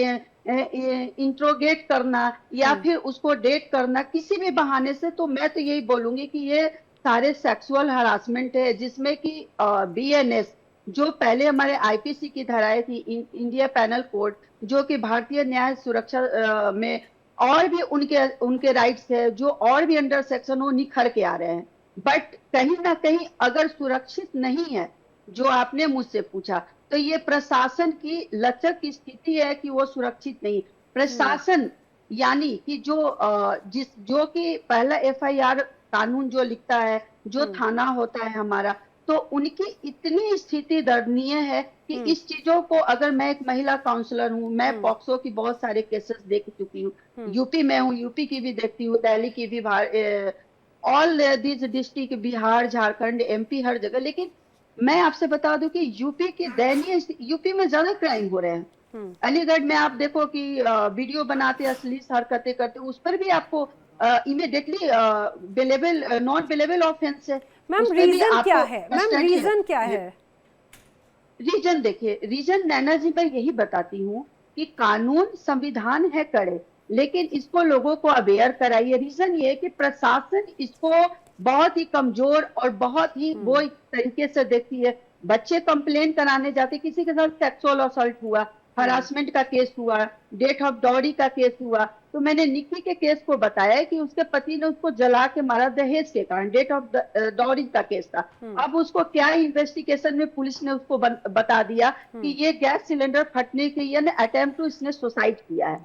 इंट्रोगेट करना, या फिर उसको डेट करना किसी भी बहाने से, तो मैं तो यही बोलूंगी कि ये सारे सेक्सुअल हरासमेंट है, जिसमें कि BNS जो पहले हमारे आईपीसी की धाराएं थी, इंडिया पैनल कोड, जो कि भारतीय न्याय सुरक्षा में और भी उनके राइट्स है, जो और भी अंडर सेक्शन वो निखर के आ रहे हैं। बट कहीं ना कहीं अगर सुरक्षित नहीं है, जो आपने मुझसे पूछा, तो ये प्रशासन की लचक की स्थिति है कि वो सुरक्षित नहीं। प्रशासन यानी कि जो कि पहला FIR कानून जो लिखता है, जो थाना होता है हमारा, तो उनकी इतनी स्थिति दयनीय है कि इस चीजों को, अगर मैं एक महिला काउंसलर हूँ, मैं पॉक्सो की बहुत सारे केसेस देख चुकी हूँ, यूपी में हूँ, यूपी की भी देखती हूँ, दिल्ली की भी, all this district, Bihar, Jharkhand, MP, हर जगह। लेकिन मैं आपसे बता दूं कि यूपी की दयनीय, यूपी में ज्यादा क्राइम हो रहे हैं। अलीगढ़ में आप देखो कि वीडियो बनाते, अश्लील हरकतें करते, उस पर भी आपको immediately bailable, non bailable offence है। मैम रीजन क्या है? मैम रीजन क्या है? रीजन देखिए, रीजन नैना जी मैं यही बताती हूँ कि कानून संविधान है कड़े, लेकिन इसको लोगों को अवेयर कराइए। रीजन ये है कि प्रशासन इसको बहुत ही कमजोर और बहुत ही वो तरीके से देखती है। बच्चे कंप्लेन कराने जाते, किसी के साथ सेक्सुअल असॉल्ट हुआ, हरासमेंट का केस हुआ, डेथ ऑफ डॉरी का केस हुआ, तो मैंने निक्की के केस को बताया कि उसके पति ने उसको जला के मारा दहेज के कारण, डेथ ऑफ डॉरी का केस था। अब उसको क्या इन्वेस्टिगेशन में पुलिस ने उसको बता दिया कि ये गैस सिलेंडर फटने के यानी अटेम्प्ट टू इसने सुसाइड किया है।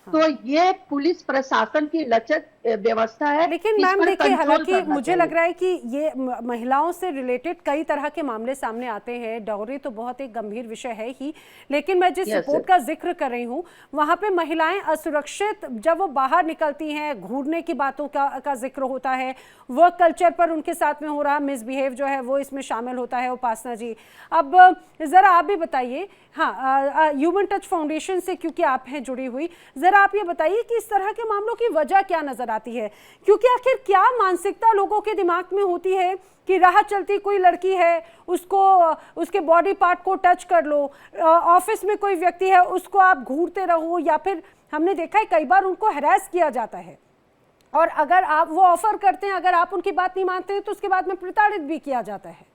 तो ये पुलिस प्रशासन की लचक व्यवस्था है। लेकिन मैम देखिए, हालांकि मुझे लग रहा है कि ये महिलाओं से रिलेटेड कई तरह के मामले सामने आते हैं। डॉरी तो बहुत एक गंभीर विषय है ही, लेकिन मैं जिस रिपोर्ट का जिक्र कर रही हूँ वहां पे महिलाएं असुरक्षित जब वो बाहर निकलती हैं, घूरने की बातों का जिक्र होता है, वर्क कल्चर पर उनके साथ में हो रहा मिसबिहेव जो है वो इसमें शामिल होता है। उपासना जी, अब ज़रा आप भी बताइए, हाँ, ह्यूमन टच फाउंडेशन से क्योंकि आप हैं जुड़ी हुई, ज़रा आप ये बताइए कि इस तरह के मामलों की वजह क्या नज़र आती है, क्योंकि आखिर क्या मानसिकता लोगों के दिमाग में होती है कि राह चलती कोई लड़की है, उसको उसके बॉडी पार्ट को टच कर लो, ऑफिस में कोई व्यक्ति है उसको आप घूरते रहो, या फिर हमने देखा है कई बार उनको हैरेस किया जाता है, और अगर आप वो ऑफर करते हैं, अगर आप उनकी बात नहीं मानते हैं तो उसके बाद में प्रताड़ित भी किया जाता है।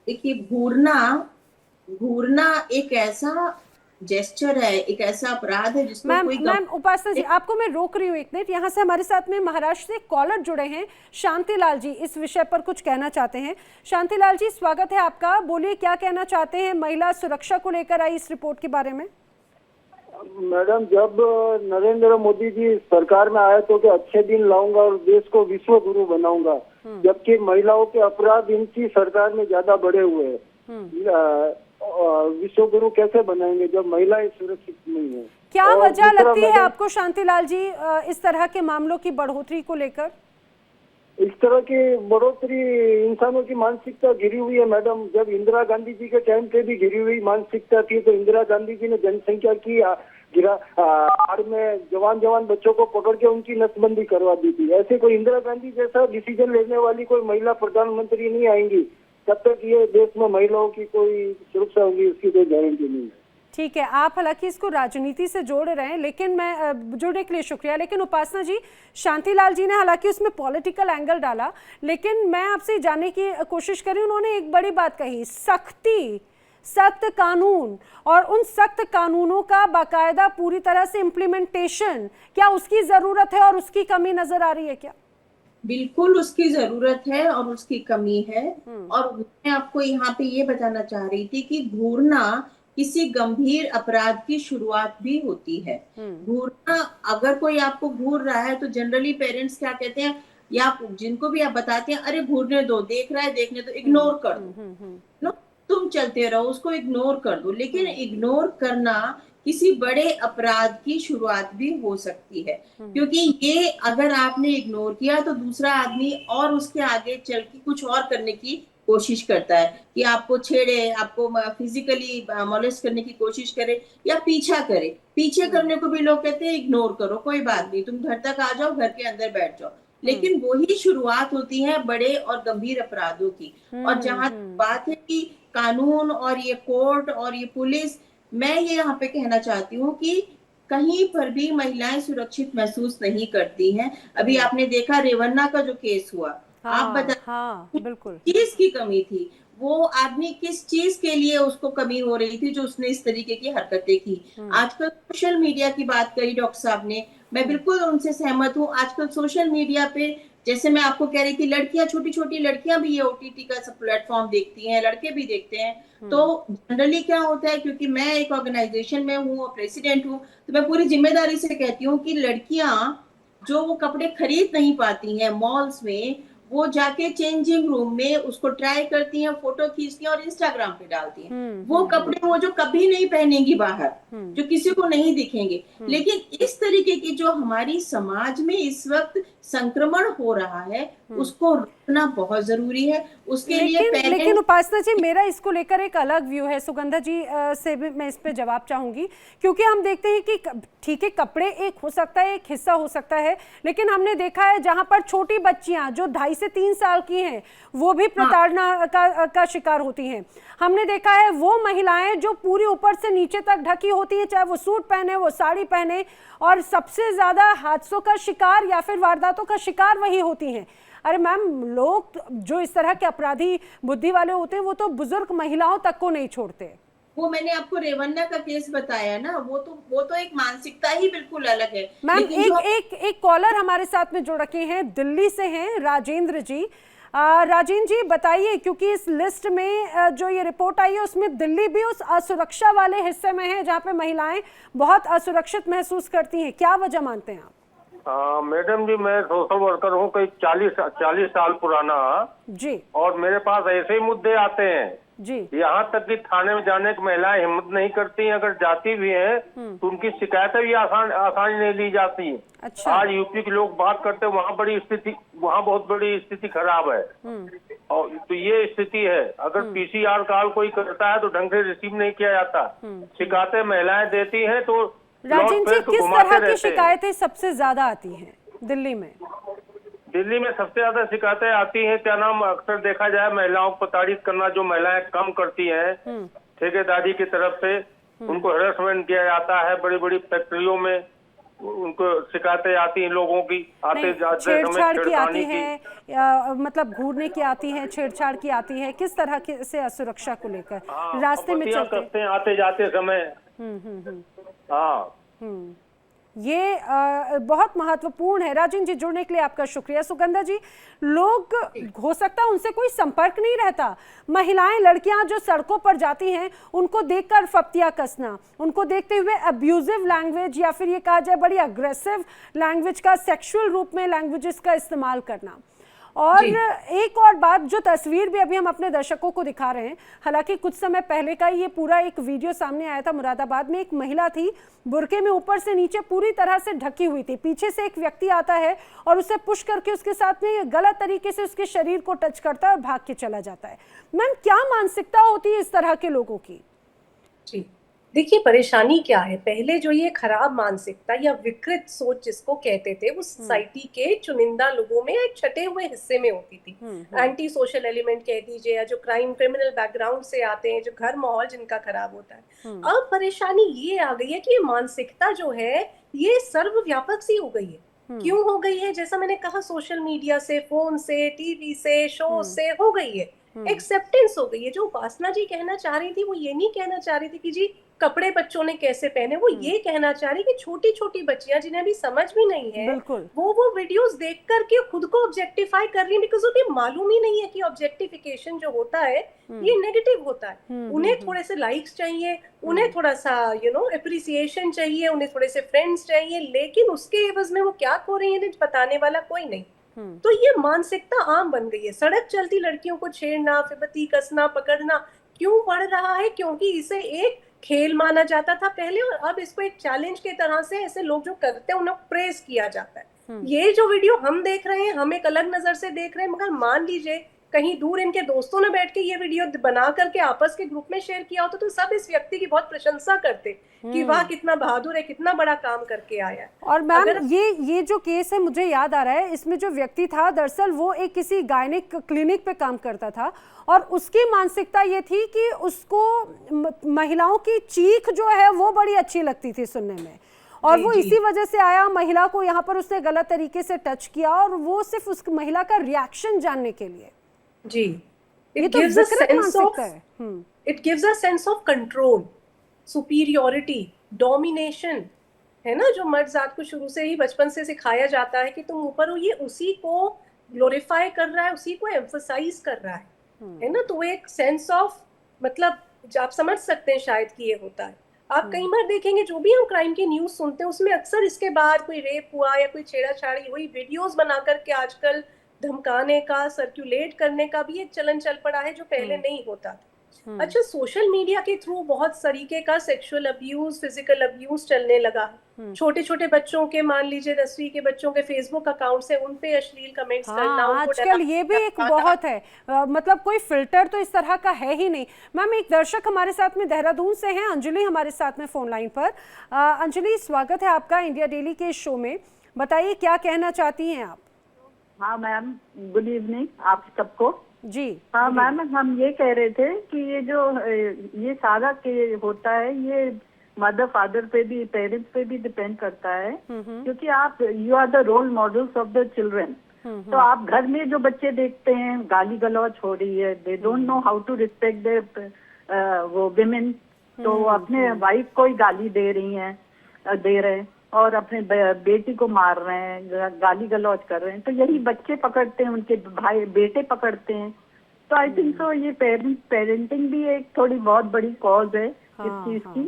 देखिए, घूरना एक ऐसा जेस्चर है, एक ऐसा अपराध है जिसमें कोई मैम उपासना जी, आपको मैं रोक रही हूँ एक मिनट। यहाँ से हमारे साथ में महाराष्ट्र से कॉलर जुड़े हैं, शांतिलाल जी, इस विषय पर कुछ कहना चाहते हैं। शांतिलाल जी, स्वागत है आपका, बोलिए क्या कहना चाहते हैं महिला सुरक्षा को लेकर आई इस रिपोर्ट के बारे में। मैडम, जब नरेंद्र मोदी जी सरकार में आए तो कि अच्छे दिन लाऊंगा और देश को विश्व गुरु बनाऊंगा, जबकि महिलाओं के अपराध इनकी सरकार में ज्यादा बढ़े हुए हैं। विश्व गुरु कैसे बनाएंगे जब महिलाएं सुरक्षित नहीं है? क्या वजह लगती है आपको शांतिलाल जी इस तरह के मामलों की बढ़ोतरी को लेकर? इस तरह की बढ़ोतरी इंसानों की मानसिकता घिरी हुई है मैडम। जब इंदिरा गांधी जी के टाइम पे भी घिरी हुई मानसिकता थी, तो इंदिरा गांधी जी ने जनसंख्या की आड़ में जवान बच्चों को पकड़ के उनकी नसबंदी करवा दी थी। ऐसे कोई इंदिरा गांधी जैसा डिसीजन लेने वाली कोई महिला प्रधानमंत्री नहीं आएंगी तब तक ये देश में महिलाओं की कोई सुरक्षा होगी, उसकी कोई गारंटी नहीं है। ठीक है, आप हालांकि इसको राजनीति से जोड़ रहे हैं, लेकिन मैं जुड़ने के लिए शुक्रिया। लेकिन उपासना जी, शांतिलाल जी ने हालांकि उसमें पॉलिटिकल एंगल डाला, लेकिन मैं आपसे जानने की कोशिश करी, उन्होंने एक बड़ी बात कही, सख्त कानून, और उन सख्त कानूनों का बाकायदा पूरी तरह से इम्प्लीमेंटेशन, क्या उसकी जरूरत है और उसकी कमी नजर आ रही है क्या? बिल्कुल उसकी जरूरत है और उसकी कमी है। और मैं आपको यहाँ पे ये बताना चाह रही थी कि घूरना किसी गंभीर अपराध की शुरुआत भी होती है। घूरना, अगर कोई आपको घूर रहा है तो जनरली पेरेंट्स क्या कहते हैं, या जिनको भी आप बताते हैं, अरे घूरने दो, देख रहा है देखने दो, इग्नोर कर दो, तुम चलते रहो, उसको इग्नोर कर दो। लेकिन इग्नोर करना किसी बड़े अपराध की शुरुआत भी हो सकती है, क्योंकि ये अगर आपने इग्नोर किया तो दूसरा आदमी और उसके आगे चल के कुछ और करने की कोशिश करता है, कि आपको छेड़े, आपको फिजिकली मॉलेस्ट करने की कोशिश करे या पीछा करे। पीछे करने को भी लोग कहते हैं इग्नोर करो, कोई बात नहीं, तुम घर तक आ जाओ, घर के अंदर बैठ जाओ। लेकिन वही शुरुआत होती है बड़े और गंभीर अपराधों की। और जहां बात है कि कानून और ये कोर्ट और ये पुलिस, मैं ये यहाँ पे कहना चाहती हूँ कि कहीं पर भी महिलाएं सुरक्षित महसूस नहीं करती हैं। अभी आपने देखा रेवन्ना का जो केस हुआ, आप बताइए, बिल्कुल चीज की कमी थी, वो आदमी किस चीज के लिए उसको कमी हो रही थी जो उसने इस तरीके की हरकतें की। आजकल सोशल मीडिया की बात करी डॉक्टर साहब ने, मैं बिल्कुल उनसे सहमत हूँ। आजकल सोशल मीडिया पे, जैसे मैं आपको कह रही थी, लड़कियां, छोटी छोटी लड़कियां भी ये OTT का सब प्लेटफॉर्म देखती हैं, लड़के भी देखते हैं। तो जनरली क्या होता है, क्योंकि मैं एक ऑर्गेनाइजेशन में हूँ और प्रेसिडेंट हूँ, तो मैं पूरी जिम्मेदारी से कहती हूँ कि लड़कियां जो वो कपड़े खरीद नहीं पाती हैं मॉल्स में, वो जाके चेंजिंग रूम में उसको ट्राई करती हैं, फोटो खींचती हैं और इंस्टाग्राम पे डालती हैं। वो कपड़े वो जो कभी नहीं पहनेंगी बाहर, जो किसी को नहीं दिखेंगे। लेकिन इस तरीके की जो हमारी समाज में इस वक्त संक्रमण हो रहा है, उसको रोकना बहुत जरूरी है। उसके लिए लेकिन उपासना जी, मेरा इसको लेकर एक अलग व्यू है। सुगंधा जी से भी मैं इस पे जवाब चाहूंगी, क्योंकि हम देखते हैं कि ठीक है, कपड़े एक हो सकता है, एक हिस्सा हो सकता है, लेकिन हमने देखा है जहां पर छोटी बच्चियां जो 2.5 से 3 साल की हैं, वो भी प्रताड़ना का शिकार होती हैं। हमने देखा है वो महिलाएं जो पूरी ऊपर से नीचे तक ढकी होती है, चाहे वो सूट पहने, वो साड़ी पहने, और सबसे ज्यादा हादसों का शिकार या फिर वारदातों का शिकार वही होती हैं। अरे मैम, लोग जो इस तरह के अपराधी बुद्धि वाले होते हैं, वो तो बुजुर्ग महिलाओं तक को नहीं छोड़ते। वो मैंने आपको रेवन्ना का केस बताया ना, वो तो एक मानसिकता ही बिल्कुल अलग है। मैम, एक कॉलर हमारे साथ में जुड़ रखे हैं, दिल्ली से हैं राजेंद्र जी। राजेंद्र जी बताइए, क्योंकि इस लिस्ट में जो ये रिपोर्ट आई है उसमें दिल्ली भी उस असुरक्षा वाले हिस्से में है जहाँ पे महिलाएं बहुत असुरक्षित महसूस करती हैं, क्या वजह मानते हैं आप? मैडम जी, मैं सोशल वर्कर हूँ, कई 40 साल पुराना जी, और मेरे पास ऐसे ही मुद्दे आते हैं जी। यहाँ तक कि थाने में जाने की महिलाएं हिम्मत नहीं करती हैं, अगर जाती भी हैं तो उनकी शिकायतें भी आसानी नहीं ली जाती हैं। अच्छा। आज यूपी के लोग बात करते हैं, वहाँ बहुत बड़ी स्थिति खराब है। और तो ये स्थिति है, अगर PCR कॉल कोई करता है तो ढंग से रिसीव नहीं किया जाता। शिकायतें महिलाएं देती हैं तो राजन जी, किस तरह की शिकायतें सबसे ज्यादा आती हैं दिल्ली में? दिल्ली में सबसे ज्यादा शिकायतें आती हैं, क्या नाम, अक्सर देखा जाए महिलाओं को प्रताड़ित करना, जो महिलाएं कम करती हैं ठेकेदारी की तरफ से, उनको हैरेसमेंट किया जाता है। बड़ी बड़ी फैक्ट्रियों में उनको शिकायतें आती हैं लोगों की, आते जाते समय छेड़छाड़ की आती है, मतलब घूरने की आती है, छेड़छाड़ की आती है, किस तरह की से असुरक्षा को लेकर रास्ते में चलते हैं आते जाते समय। हाँ, ये बहुत महत्वपूर्ण है। राजन जी, जुड़ने के लिए आपका शुक्रिया। सुगंधा जी, लोग हो सकता है उनसे कोई संपर्क नहीं रहता, महिलाएं लड़कियां जो सड़कों पर जाती हैं उनको देखकर फप्तियां कसना, उनको देखते हुए अब्यूजिव लैंग्वेज या फिर ये कहा जाए बड़ी अग्रेसिव लैंग्वेज का, सेक्सुअल रूप में लैंग्वेजेस का इस्तेमाल करना। और एक और बात, जो तस्वीर भी अभी हम अपने दर्शकों को दिखा रहे हैं, हालांकि कुछ समय पहले का ये पूरा एक वीडियो सामने आया था, मुरादाबाद में एक महिला थी, बुर्के में ऊपर से नीचे पूरी तरह से ढकी हुई थी, पीछे से एक व्यक्ति आता है और उसे पुश करके उसके साथ में गलत तरीके से उसके शरीर को टच करता है और भाग के चला जाता है। मैम, क्या मानसिकता होती है इस तरह के लोगों की? जी देखिए, परेशानी क्या है, पहले जो ये खराब मानसिकता या विकृत सोच जिसको कहते थे, वो सोसाइटी के चुनिंदा लोगों में एक छटे हुए हिस्से में होती थी। एंटी सोशल एलिमेंट कह दीजिए, या जो क्रिमिनल बैकग्राउंड से आते हैं, जो घर माहौल जिनका खराब होता है। अब परेशानी ये आ गई है कि ये मानसिकता जो है ये सर्वव्यापक सी हो गई है। क्यों हो गई है? जैसा मैंने कहा, सोशल मीडिया से, फोन से, टीवी से, शो से हो गई है, एक्सेप्टेंस हो गई है। जो उपासना जी कहना चाह रही थी, वो ये नहीं कहना चाह रही थी कि जी कपड़े बच्चों ने कैसे पहने, वो ये कहना चाह रही कि छोटी छोटी बच्चियां जिन्हें अभी समझ भी नहीं है, वो वीडियोस देख करके खुद को ऑब्जेक्टिफाई कर रही है, बिकॉज उन्हें मालूम ही नहीं है कि ऑब्जेक्टिफिकेशन जो होता है ये नेगेटिव होता है। उन्हें थोड़े से लाइक्स चाहिए, उन्हें थोड़ा सा एप्रिसिएशन चाहिए, उन्हें थोड़े से फ्रेंड्स चाहिए, लेकिन उसके एवज में वो क्या खो रही है बताने वाला कोई नहीं। तो ये मानसिकता आम बन गई है। सड़क चलती लड़कियों को छेड़ना, फिबती कसना, पकड़ना क्यों बढ़ रहा है? क्योंकि इसे एक खेल माना जाता था पहले, और अब इसको एक चैलेंज की तरह से ऐसे लोग जो करते हैं उन्हें प्रेस किया जाता है। ये जो वीडियो हम देख रहे हैं, हम एक अलग नजर से देख रहे हैं, मगर मान लीजिए कहीं दूर इनके दोस्तों ने बैठ के ये वीडियो बना करके आपस के ग्रुप में शेयर किया होता तो सब इस व्यक्ति की बहुत प्रशंसा करते कि वाह कितना बहादुर है, कितना बड़ा काम करके आया है। और मैम, ये जो केस है, मुझे याद आ रहा है, इसमें जो व्यक्ति था दरअसल वो एक किसी गायनिक क्लिनिक पे काम करता था, और उसकी मानसिकता ये थी कि उसको महिलाओं की चीख जो है वो बड़ी अच्छी लगती थी सुनने में, और वो इसी वजह से आया, महिला को यहाँ पर उसने गलत तरीके से टच किया, और वो सिर्फ उस महिला का रिएक्शन जानने के लिए। जी, it gives a sense of control, superiority, domination, है ना, जो मर्द जात को शुरू से ही बचपन से सिखाया जाता है कि तुम ऊपर हो, ये उसी को ग्लोरीफाई कर रहा है, उसी को एम्फसाइज कर रहा है ना। तो एक सेंस ऑफ, मतलब आप समझ सकते हैं शायद कि ये होता है। आप कई बार देखेंगे जो भी हम क्राइम की न्यूज सुनते हैं उसमें अक्सर इसके बाद कोई रेप हुआ या कोई छेड़ाछाड़ी हुई, वीडियोस बना करके आजकल धमकाने का, सर्कुलेट करने का भी एक चलन चल पड़ा है जो पहले नहीं होता था। अच्छा, सोशल मीडिया के थ्रू बहुत तरीके का सेक्सुअल अब्यूज, फिजिकल अब्यूज चलने लगा है। छोटे छोटे बच्चों के, मान लीजिए 10वीं के बच्चों के फेसबुक अकाउंट से उन पे अश्लील कमेंट्स करना, आजकल ये भी एक बहुत है, मतलब कोई फिल्टर तो इस तरह का है ही नहीं। मैम, एक दर्शक हमारे साथ में देहरादून से हैं, अंजलि हमारे साथ में फोन लाइन पर। अंजलि, स्वागत है आपका इंडिया डेली के शो में, बताइए क्या कहना चाहती हैं आप? हाँ मैम, गुड इवनिंग आप सबको। जी हाँ मैम, हम ये कह रहे थे कि ये जो ये सारा के होता है, ये मदर फादर पे भी, पेरेंट्स पे भी डिपेंड करता है, क्योंकि आप you are the role models of the children. तो आप घर में जो बच्चे देखते हैं गाली गलौज हो रही है, they don't know how to respect the वो विमेन, तो अपने वाइफ को ही गाली दे रही हैं, दे रहे हैं, और अपने बेटी को मार रहे हैं, गाली गलौज कर रहे हैं, तो यही बच्चे पकड़ते हैं, उनके भाई बेटे पकड़ते हैं। तो आई थिंक सो ये पेरेंटिंग भी एक थोड़ी बहुत बड़ी कॉज है इस चीज की,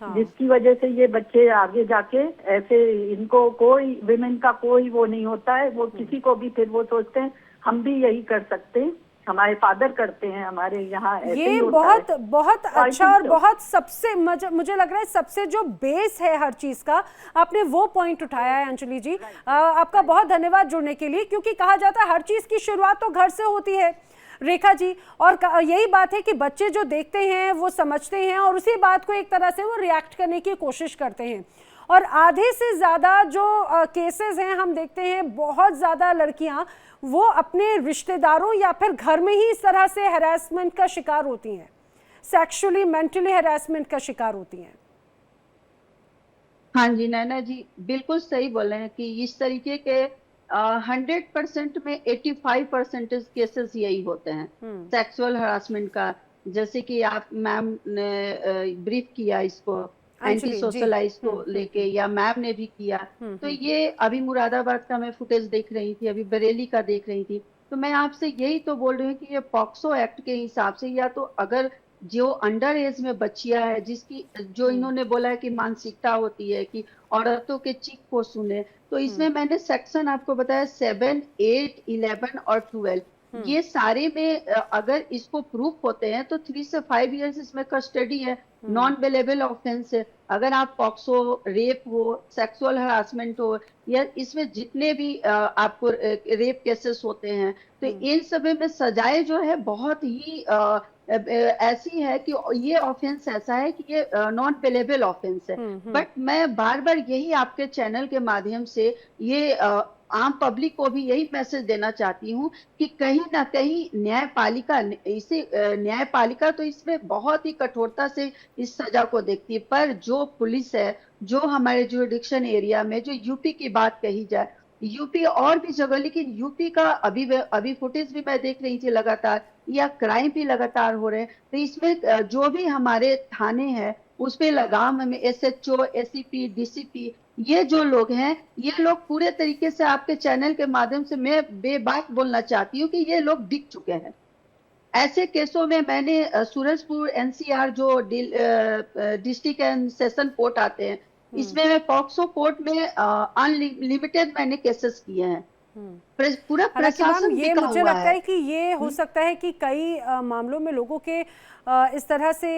जिसकी वजह से ये बच्चे आगे जाके ऐसे, इनको कोई विमेन का कोई वो नहीं होता है, वो किसी को भी फिर वो सोचते हैं हम भी यही कर सकते हैं। हमारे फादर करते हैं, हमारे यहाँ ऐसे ये ही होता बहुत है। बहुत तो I अच्छा think और so. बहुत सबसे मुझे लग रहा है सबसे जो बेस है हर चीज का, आपने वो पॉइंट उठाया है अंजलि जी। आपका बहुत धन्यवाद जुड़ने के लिए, क्योंकि कहा जाता है हर चीज की शुरुआत तो घर से होती है रेखा जी, और यही बात है कि बच्चे जो देखते हैं वो समझते हैं और उसी बात को एक तरह से वो रिएक्ट करने की कोशिश करते हैं। और आधे से ज़्यादा जो केसेस हैं हम देखते हैं, बहुत ज़्यादा लड़कियां वो अपने रिश्तेदारों या फिर घर में ही इस तरह से हैरेसमेंट का शिकार होती हैं, सेक्सुअली मेंटली हैरेसमेंट का शिकार होती हैं। हाँ जी नैना जी बिल्कुल सही बोल रहे हैं कि इस तरीके के 100% में 85% केसेस यही होते हैं सेक्सुअल हरासमेंट का। जैसे कि आप मैम ने ब्रीफ किया इसको, एंटी सोशलाइज को लेके, या मैम ने भी किया। तो ये अभी मुरादाबाद का मैं फुटेज देख रही थी, अभी बरेली का देख रही थी। तो मैं आपसे यही तो बोल रही हूँ कि ये पॉक्सो एक्ट के हिसाब से, या तो अगर जो अंडर एज में बच्चियां है जिसकी जो इन्होंने बोला है कि मानसिकता होती है कि औरतों के चीख को सुने, तो इसमें मैंने सेक्शन आपको बताया 7, 8, 11 और 12, ये सारे में अगर इसको प्रूफ होते हैं तो 3 से 5 इयर्स इसमें कस्टडी है, नॉन बेलेबल ऑफेंस है। अगर आप पॉक्सो, रेप हो, सेक्सुअल हरासमेंट हो, या इसमें जितने भी आपको रेप केसेस होते हैं, तो इन सब में सजाएं जो है बहुत ही ऐसी है कि ये ऑफेंस ऐसा है कि ये नॉन पेलेबल ऑफेंस है। बट मैं बार बार यही आपके चैनल के माध्यम से ये आम पब्लिक को भी यही मैसेज देना चाहती हूँ कि कहीं ना कहीं न्यायपालिका तो इसमें बहुत ही कठोरता से इस सजा को देखती है, पर जो पुलिस है, जो हमारे जुरिडिक्शन एरिया में, जो यूपी की बात कही जाए, यूपी और भी जगह, लेकिन यूपी का अभी फुटेज भी मैं देख रही थी लगातार, या क्राइम भी लगातार हो रहे हैं। तो इसमें जो भी हमारे थाने हैं उस पे लगाम हमें SHO, SCP, DCP, ये जो लोग हैं, ये लोग पूरे तरीके से आपके चैनल के माध्यम से मैं बेबाक बोलना चाहती हूँ कि ये लोग दिख चुके हैं। ऐसे केसों में मैंने सूरजपुर NCR जो डिस्ट्रिक्ट एंड सेशन कोर्ट आते हैं, इसमें मैं पॉक्सो कोर्ट में अनलिमिटेड मैंने केसेस किए हैं। पूरा प्रशासन ये मुझे लगता है कि ये हो सकता है कि कई मामलों में लोगों के इस तरह से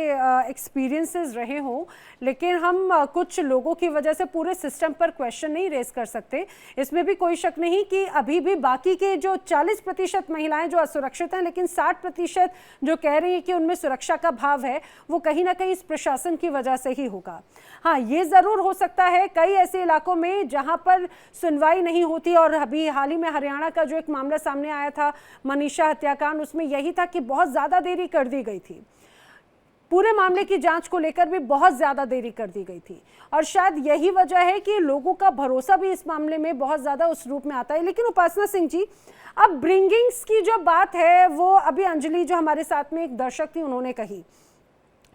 एक्सपीरियंसेस रहे हों, लेकिन हम कुछ लोगों की वजह से पूरे सिस्टम पर क्वेश्चन नहीं रेज कर सकते। इसमें भी कोई शक नहीं कि अभी भी बाकी के जो 40% महिलाएं जो असुरक्षित हैं, लेकिन 60% जो कह रही हैं कि उनमें सुरक्षा का भाव है, वो कहीं ना कहीं इस प्रशासन की वजह से ही होगा। हाँ, ये ज़रूर हो सकता है कई ऐसे इलाकों में जहाँ पर सुनवाई नहीं होती, और अभी हाल ही में हरियाणा का जो एक मामला सामने आया था मनीषा हत्याकांड, उसमें यही था कि बहुत ज़्यादा देरी कर दी गई थी, पूरे मामले की जांच को लेकर भी बहुत ज्यादा देरी कर दी गई थी, और शायद यही वजह है कि लोगों का भरोसा भी इस मामले में बहुत ज्यादा उस रूप में आता है। लेकिन उपासना सिंह जी, अब ब्रिंगिंग्स की जो बात है वो अभी अंजलि जो हमारे साथ में एक दर्शक थी उन्होंने कही,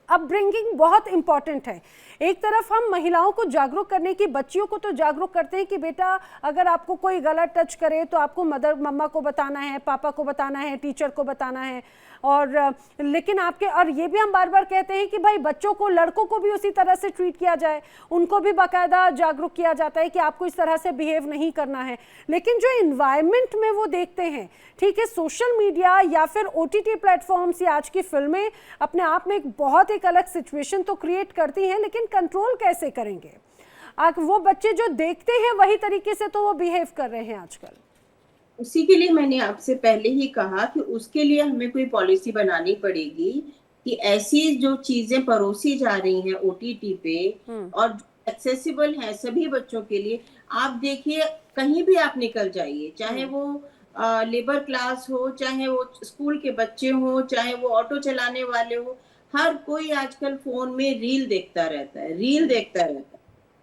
अब ब्रिंगिंग बहुत इंपॉर्टेंट है। एक तरफ हम महिलाओं को जागरूक करने की, बच्चियों को तो जागरूक करते हैं कि बेटा अगर आपको कोई गलत टच करे तो आपको मम्मा को बताना है, पापा को बताना है, टीचर को बताना है, और लेकिन और ये भी हम बार बार कहते हैं कि भाई बच्चों को, लड़कों को भी उसी तरह से ट्रीट किया जाए, उनको भी बाकायदा जागरूक किया जाता है कि आपको इस तरह से बिहेव नहीं करना है। लेकिन जो इन्वायरमेंट में वो देखते हैं, ठीक है, सोशल मीडिया या फिर OTT प्लेटफॉर्म्स या आज की फिल्में अपने आप में एक बहुत एक अलग सिचुएशन तो क्रिएट करती हैं, लेकिन कंट्रोल कैसे करेंगे? वो बच्चे जो देखते हैं वही तरीके से तो वो बिहेव कर रहे हैं आजकल। उसी के लिए मैंने आपसे पहले ही कहा कि उसके लिए हमें कोई पॉलिसी बनानी पड़ेगी कि ऐसी जो चीजें परोसी जा रही हैं OTT पे और एक्सेसिबल है सभी बच्चों के लिए। आप देखिए, कहीं भी आप निकल जाइए, चाहे वो लेबर क्लास हो, चाहे वो स्कूल के बच्चे हो, चाहे वो ऑटो चलाने वाले हो, हर कोई आजकल फोन में रील देखता रहता है।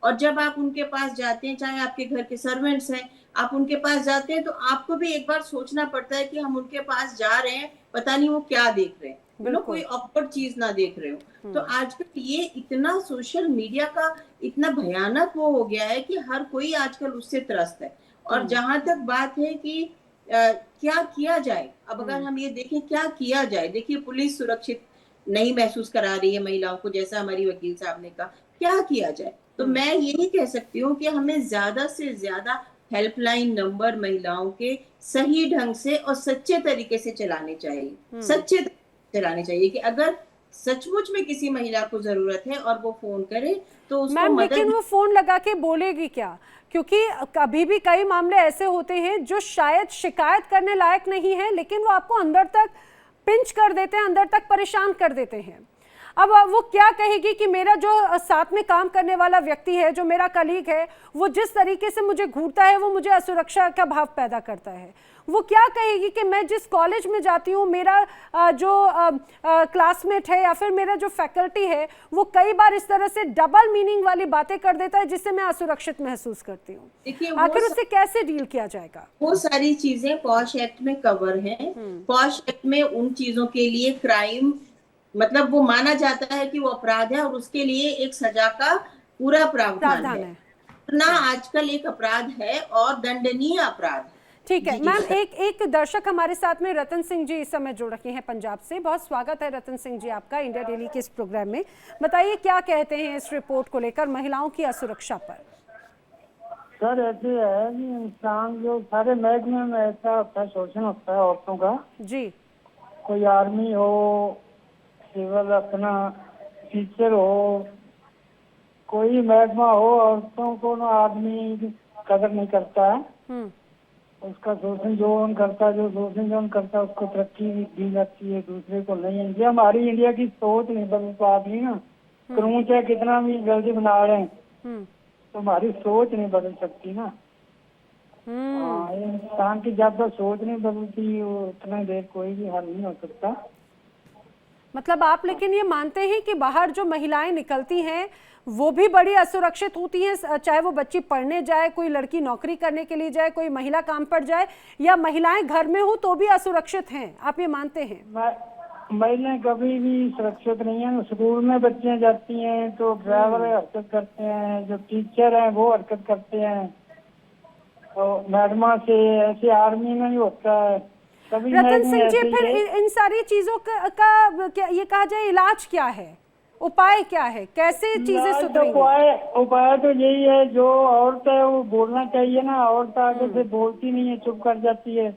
और जब आप उनके पास जाते हैं, चाहे आपके घर के सर्वेंट्स हैं, आप उनके पास जाते हैं तो आपको भी एक बार सोचना पड़ता है कि हम उनके पास जा रहे हैं, पता नहीं वो क्या देख रहे हैं, लोग कोई ऑकवर्ड चीज ना देख रहे हो। तो आजकल ये इतना सोशल मीडिया का इतना भयानक वो हो गया है कि हर कोई आजकल उससे त्रस्त है। और जहां तक बात है कि क्या किया जाए, अब अगर हम ये देखें क्या किया जाए, देखिए पुलिस सुरक्षित नहीं महसूस करा रही है महिलाओं को, जैसा हमारी वकील साहब ने कहा, क्या किया जाए? तो मैं यही कह सकती हूँ कि हमें ज्यादा से ज्यादा हेल्पलाइन नंबर महिलाओं के सही ढंग से और सच्चे तरीके से चलाने चाहिए, सच्चे तरीके से चलाने चाहिए कि अगर सचमुच में किसी महिला को जरूरत है और वो फोन करे तो उसको मैम, मदद। लेकिन वो फोन लगा के बोलेगी क्या? क्योंकि कभी भी कई मामले ऐसे होते हैं जो शायद शिकायत करने लायक नहीं है, लेकिन वो आपको अंदर तक पिंच कर देते हैं, अंदर तक परेशान कर देते हैं। अब वो क्या कहेगी कि मेरा जो साथ में काम करने वाला व्यक्ति है, जो मेरा कलीग है, वो जिस तरीके से मुझे घूरता है वो मुझे असुरक्षा का भाव पैदा करता है। वो क्या कहेगी कि मैं जिस कॉलेज में जाती हूँ, मेरा जो क्लासमेट है या फिर मेरा जो फैकल्टी है, वो कई बार इस तरह से डबल मीनिंग वाली बातें कर देता है जिससे मैं असुरक्षित महसूस करती हूँ। देखिए, आखिर उससे कैसे डील किया जाएगा? वो सारी चीजें पॉश एक्ट में कवर हैं। पॉश एक्ट में उन चीजों के लिए क्राइम मतलब वो माना जाता है कि वो अपराध है और उसके लिए एक सजा का पूरा प्रावधान है। ना आजकल एक अपराध है और दंडनीय अपराध। ठीक है मैम, एक दर्शक हमारे साथ में रतन सिंह जी इस समय जुड़ रखे हैं पंजाब से। बहुत स्वागत है रतन सिंह जी आपका इंडिया डेली के इस प्रोग्राम में। बताइए क्या कहते हैं इस रिपोर्ट को लेकर महिलाओं की असुरक्षा पर? सर ऐसे है कि इंसान जो सारे महकमे में ऐसा होता है, शोषण होता है औरतों का जी। कोई आर्मी हो, सिविल अपना टीचर हो, कोई महकमा हो, औरतों को ना आदमी कदर नहीं करता है। उसका शोषण जो उन करता है, जो शोषण जो उन करता है उसको तरक्की दी जाती है, दूसरे को नहीं। ये हमारी इंडिया की सोच नहीं बदल पाती ना। कानून चाहे कितना भी जल्दी बना रहे हैं तो हमारी सोच नहीं बदल सकती ना। इंसान की जब तक सोच नहीं बदलती वो उतना देर कोई भी हल नहीं हो सकता। मतलब आप लेकिन ये मानते हैं कि बाहर जो महिलाएं निकलती हैं वो भी बड़ी असुरक्षित होती हैं, चाहे वो बच्ची पढ़ने जाए, कोई लड़की नौकरी करने के लिए जाए, कोई महिला काम पर जाए, या महिलाएं घर में हो तो भी असुरक्षित हैं, आप ये मानते हैं? महिलाएं कभी भी सुरक्षित नहीं है। स्कूल में बच्चियां जाती हैं तो ड्राइवर हरकत करते हैं, जो टीचर हैं वो हरकत करते हैं, तो मैडमा से ऐसे आर्मी में ही होता है। रतन सिंह जी, फिर इन सारी चीजों का ये कहा जाए इलाज क्या है, उपाय क्या है, कैसे चीजें सुधरेंगी? उपाय तो यही है, जो औरत है वो बोलना चाहिए ना। औरत आगे से बोलती नहीं है, चुप कर जाती है।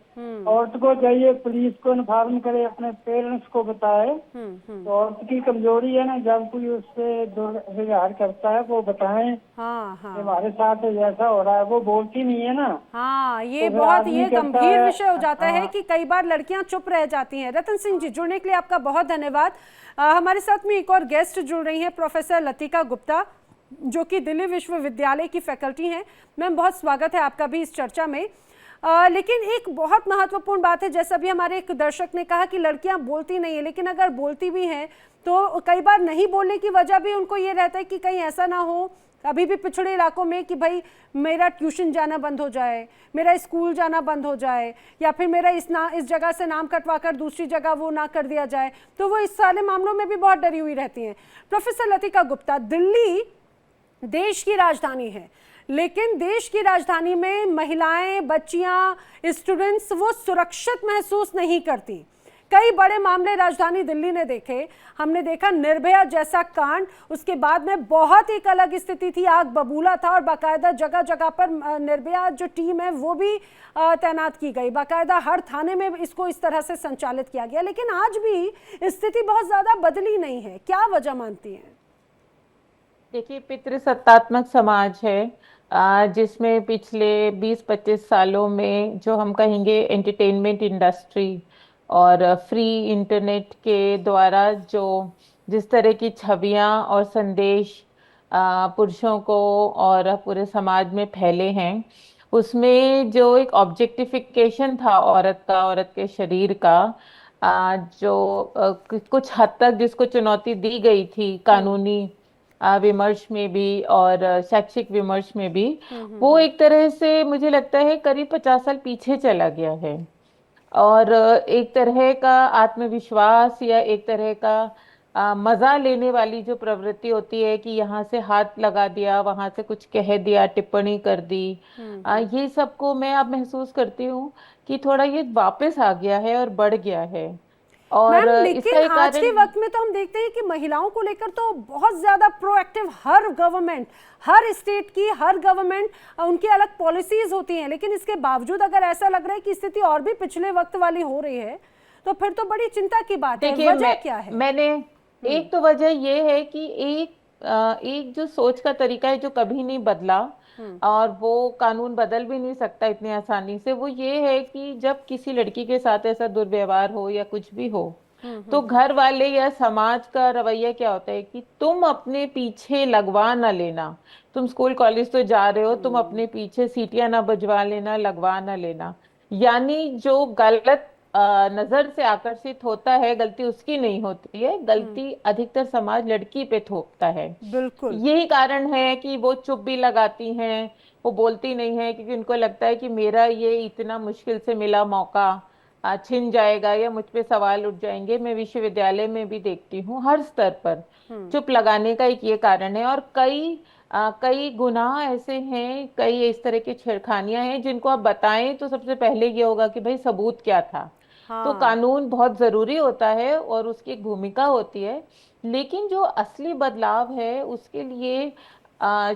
औरत को चाहिए पुलिस को इन्फॉर्म करे, अपने पेरेंट्स को बताए। तो औरत की कमजोरी है ना, जब कोई उससे दुर्व्यवहार करता है वो बताएं। हमारे साथ ऐसा हो रहा है, वो बोलती नहीं है ना। हाँ, ये बहुत ये गंभीर विषय हो जाता है कि कई बार लड़कियां चुप रह जाती हैं। रतन सिंह जी, जुड़ने के लिए आपका बहुत धन्यवाद। हमारे साथ में एक और गेस्ट जुड़ रही हैं, प्रोफेसर लतिका गुप्ता, जो कि दिल्ली विश्वविद्यालय की फैकल्टी हैं। मैम, बहुत स्वागत है आपका भी इस चर्चा में। लेकिन एक बहुत महत्वपूर्ण बात है, जैसा भी हमारे एक दर्शक ने कहा कि लड़कियां बोलती नहीं है, लेकिन अगर बोलती भी हैं तो कई बार नहीं बोलने की वजह भी उनको ये रहता है कि कहीं ऐसा ना हो अभी भी पिछड़े इलाकों में कि भाई मेरा ट्यूशन जाना बंद हो जाए, मेरा स्कूल जाना बंद हो जाए, या फिर मेरा इस जगह से नाम कटवा कर दूसरी जगह वो ना कर दिया जाए, तो वो इस सारे मामलों में भी बहुत डरी हुई रहती हैं। प्रोफेसर लतिका गुप्ता, दिल्ली देश की राजधानी है, लेकिन देश की राजधानी में महिलाएं, बच्चियां, स्टूडेंट्स वो सुरक्षित महसूस नहीं करती। कई बड़े मामले राजधानी दिल्ली ने देखे। हमने देखा निर्भया जैसा कांड, उसके बाद में बहुत एक अलग स्थिति थी, आग बबूला था और बाकायदा जगह जगह पर निर्भया जो टीम है वो भी तैनात की गई, बाकायदा हर थाने में इसको इस तरह से संचालित किया गया। लेकिन आज भी स्थिति बहुत ज्यादा बदली नहीं है, क्या वजह मानती हैं? देखिए, पितृसत्तात्मक समाज है जिसमें पिछले 20-25 सालों में जो हम कहेंगे एंटरटेनमेंट इंडस्ट्री और फ्री इंटरनेट के द्वारा जो जिस तरह की छवियां और संदेश पुरुषों को और पूरे समाज में फैले हैं, उसमें जो एक ऑब्जेक्टिफिकेशन था औरत का, औरत के शरीर का, जो कुछ हद तक जिसको चुनौती दी गई थी कानूनी विमर्श में भी और शैक्षिक विमर्श में भी, वो एक तरह से मुझे लगता है करीब 50 साल पीछे चला गया है। और एक तरह का आत्मविश्वास या एक तरह का मजा लेने वाली जो प्रवृत्ति होती है कि यहाँ से हाथ लगा दिया, वहां से कुछ कह दिया, टिप्पणी कर दी, ये सबको मैं अब महसूस करती हूँ कि थोड़ा ये वापस आ गया है और बढ़ गया है। और लेकिन आज के वक्त में तो हम देखते हैं कि महिलाओं को लेकर तो बहुत ज्यादा प्रोएक्टिव हर गवर्नमेंट, हर स्टेट की हर गवर्नमेंट, उनकी अलग पॉलिसीज होती हैं, लेकिन इसके बावजूद अगर ऐसा लग रहा है कि स्थिति और भी पिछले वक्त वाली हो रही है तो फिर तो बड़ी चिंता की बात है। वजह क्या है? मैंने एक तो वजह ये है कि एक जो सोच का तरीका है जो कभी नहीं बदला और वो कानून बदल भी नहीं सकता इतनी आसानी से, वो ये है कि जब किसी लड़की के साथ ऐसा दुर्व्यवहार हो या कुछ भी हो तो घर वाले या समाज का रवैया क्या होता है कि तुम अपने पीछे लगवा ना लेना। तुम स्कूल कॉलेज तो जा रहे हो, तुम अपने पीछे सीटियां ना बजवा लेना, लगवा ना लेना। यानी जो गलत नजर से आकर्षित होता है गलती उसकी नहीं होती है, गलती अधिकतर समाज लड़की पे थोपता है। बिल्कुल यही कारण है कि वो चुप भी लगाती हैं, वो बोलती नहीं है, क्योंकि उनको लगता है कि मेरा ये इतना मुश्किल से मिला मौका छिन जाएगा या मुझ पे सवाल उठ जाएंगे। मैं विश्वविद्यालय में भी देखती हूँ हर स्तर पर चुप लगाने का एक ये कारण है। और कई गुनाह ऐसे हैं, कई इस तरह की छेड़खानियां हैं जिनको आप बताएं तो सबसे पहले ये होगा कि भाई सबूत क्या था। तो कानून बहुत जरूरी होता है और उसकी एक भूमिका होती है, लेकिन जो असली बदलाव है उसके लिए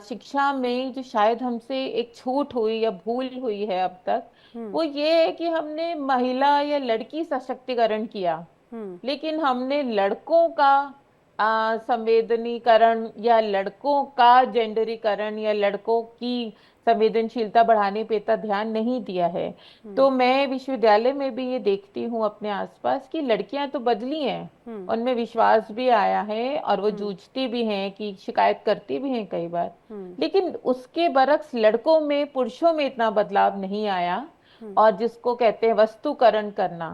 शिक्षा में जो शायद हमसे एक छूट हुई या भूल हुई है अब तक, वो ये है कि हमने महिला या लड़की सशक्तिकरण किया, लेकिन हमने लड़कों का संवेदनीकरण या लड़कों का जेंडरीकरण या लड़कों की संवेदनशीलता बढ़ाने पे इतना ध्यान नहीं दिया है। तो मैं विश्वविद्यालय में भी ये देखती हूँ अपने आसपास कि लड़कियां तो बदली हैं, उनमें विश्वास भी आया है और वो जूझती भी हैं कि शिकायत करती भी हैं कई बार, लेकिन उसके बरक्स लड़कों में, पुरुषों में इतना बदलाव नहीं आया। और जिसको कहते हैं वस्तुकरण करना,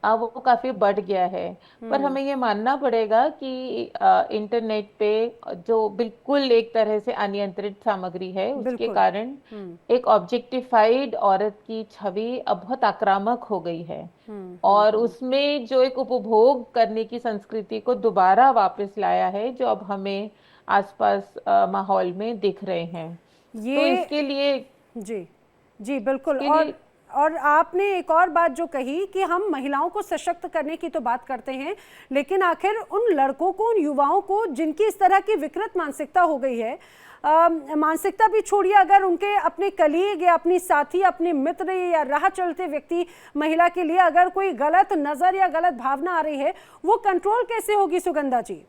अब वो काफी बढ़ गया है। पर हमें ये मानना पड़ेगा कि इंटरनेट पे जो बिल्कुल एक तरह से अनियंत्रित सामग्री है उसके कारण एक ऑब्जेक्टिफाइड औरत की छवि अब बहुत आक्रामक हो गई है और उसमें जो एक उपभोग करने की संस्कृति को दोबारा वापस लाया है जो अब हमें आसपास माहौल में दिख रहे हैं। तो इसके लिए जी बिल्कुल। और आपने एक और बात जो कही कि हम महिलाओं को सशक्त करने की तो बात करते हैं, लेकिन आखिर उन लड़कों को, उन युवाओं को जिनकी इस तरह की विकृत मानसिकता हो गई है, मानसिकता भी छोड़िए, अगर उनके अपने कलीग या अपनी साथी, अपने मित्र या राह चलते व्यक्ति महिला के लिए अगर कोई गलत नज़र या गलत भावना आ रही है, वो कंट्रोल कैसे होगी? सुगंधा जी,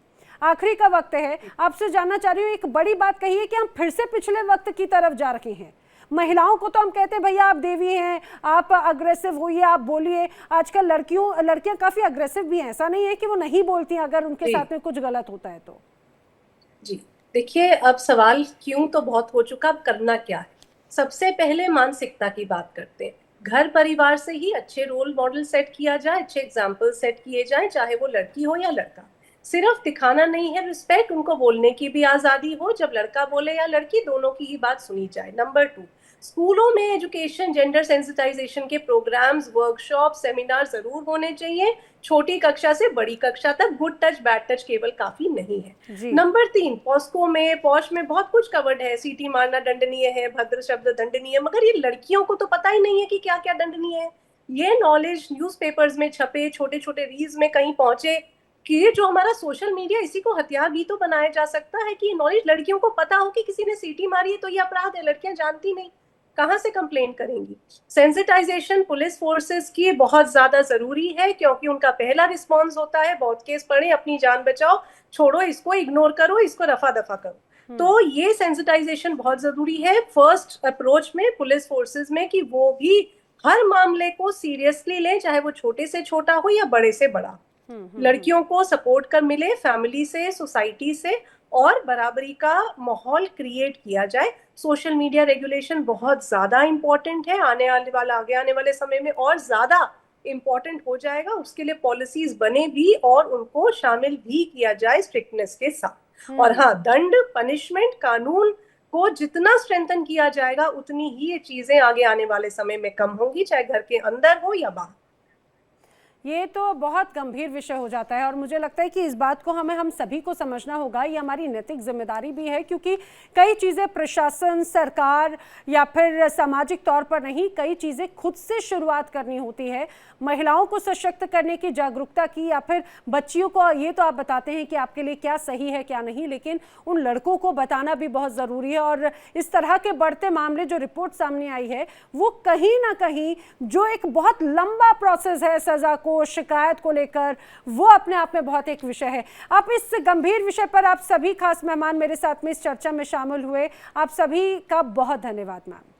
आखिरी का वक्त है, आपसे जानना चाह रही हूँ, एक बड़ी बात कही है कि हम फिर से पिछले वक्त की तरफ जा रहे हैं। महिलाओं को तो हम कहते हैं भैया आप देवी हैं, आप अग्रेसिव होइए, आप बोलिए। आजकल लड़कियां काफी अग्रेसिव भी हैं, ऐसा नहीं है कि वो नहीं बोलती अगर उनके साथ में कुछ गलत होता है तो। जी देखिए, अब सवाल क्यों तो बहुत हो चुका, अब करना क्या है। सबसे पहले मानसिकता की बात करते हैं। घर परिवार से ही अच्छे रोल मॉडल सेट किया जाए, अच्छे एग्जाम्पल सेट किए जाए, चाहे वो लड़की हो या लड़का। सिर्फ दिखाना नहीं है रिस्पेक्ट, उनको बोलने की भी आजादी हो, जब लड़का बोले या लड़की दोनों की ही बात सुनी जाए। नंबर 2, स्कूलों में एजुकेशन, जेंडर सेंसिटाइजेशन के प्रोग्राम्स, वर्कशॉप, सेमिनार जरूर होने चाहिए। छोटी कक्षा से बड़ी कक्षा तक गुड टच बैड टच केवल काफी नहीं है। नंबर 3, पॉस्को में, पॉश में बहुत कुछ कवर्ड है। सीटी मारना दंडनीय है, भद्र शब्द दंडनीय, मगर ये लड़कियों को तो पता ही नहीं है कि क्या क्या दंडनीय है। ये नॉलेज न्यूज़पेपर्स में छपे, छोटे छोटे रील्स में कहीं पहुंचे कि जो हमारा सोशल मीडिया, इसी को हथियार भी तो बनाया जा सकता है कि नॉलेज लड़कियों को पता हो कि किसी ने सीटी मारी है तो ये अपराध है। लड़कियां जानती नहीं, कहां से कंप्लेंट करेंगी? सेंसिटाइजेशन पुलिस फोर्सेस की बहुत ज्यादा जरूरी है, क्योंकि उनका पहला रिस्पॉन्स होता है बहुत केस पड़े, अपनी जान बचाओ, छोड़ो इसको, इग्नोर करो, इसको रफा दफा करो। तो ये सेंसिटाइजेशन बहुत जरूरी है फर्स्ट अप्रोच में पुलिस फोर्सेस में, कि वो भी हर मामले को सीरियसली लें, चाहे वो छोटे से छोटा हो या बड़े से बड़ा। लड़कियों को सपोर्ट कर मिले फैमिली से, सोसाइटी से, और बराबरी का माहौल क्रिएट किया जाए। सोशल मीडिया रेगुलेशन बहुत ज्यादा इंपॉर्टेंट है, आगे आने वाले समय में और ज्यादा इंपॉर्टेंट हो जाएगा। उसके लिए पॉलिसीज बने भी और उनको शामिल भी किया जाए स्ट्रिक्टनेस के साथ। और हाँ, दंड, पनिशमेंट, कानून को जितना स्ट्रेंथन किया जाएगा उतनी ही ये चीजें आगे आने वाले समय में कम होंगी, चाहे घर के अंदर हो या बाहर। ये तो बहुत गंभीर विषय हो जाता है और मुझे लगता है कि इस बात को हम सभी को समझना होगा। ये हमारी नैतिक जिम्मेदारी भी है, क्योंकि कई चीज़ें प्रशासन, सरकार या फिर सामाजिक तौर पर नहीं, कई चीज़ें खुद से शुरुआत करनी होती है। महिलाओं को सशक्त करने की, जागरूकता की, या फिर बच्चियों को ये तो आप बताते हैं कि आपके लिए क्या सही है क्या नहीं, लेकिन उन लड़कों को बताना भी बहुत ज़रूरी है। और इस तरह के बढ़ते मामले जो रिपोर्ट सामने आई है, वो कहीं ना कहीं जो एक बहुत लंबा प्रोसेस है सजा को, शिकायत को लेकर, वो अपने आप में बहुत एक विषय है। आप इस गंभीर विषय पर आप सभी खास मेहमान मेरे साथ में इस चर्चा में शामिल हुए, आप सभी का बहुत धन्यवाद मैम।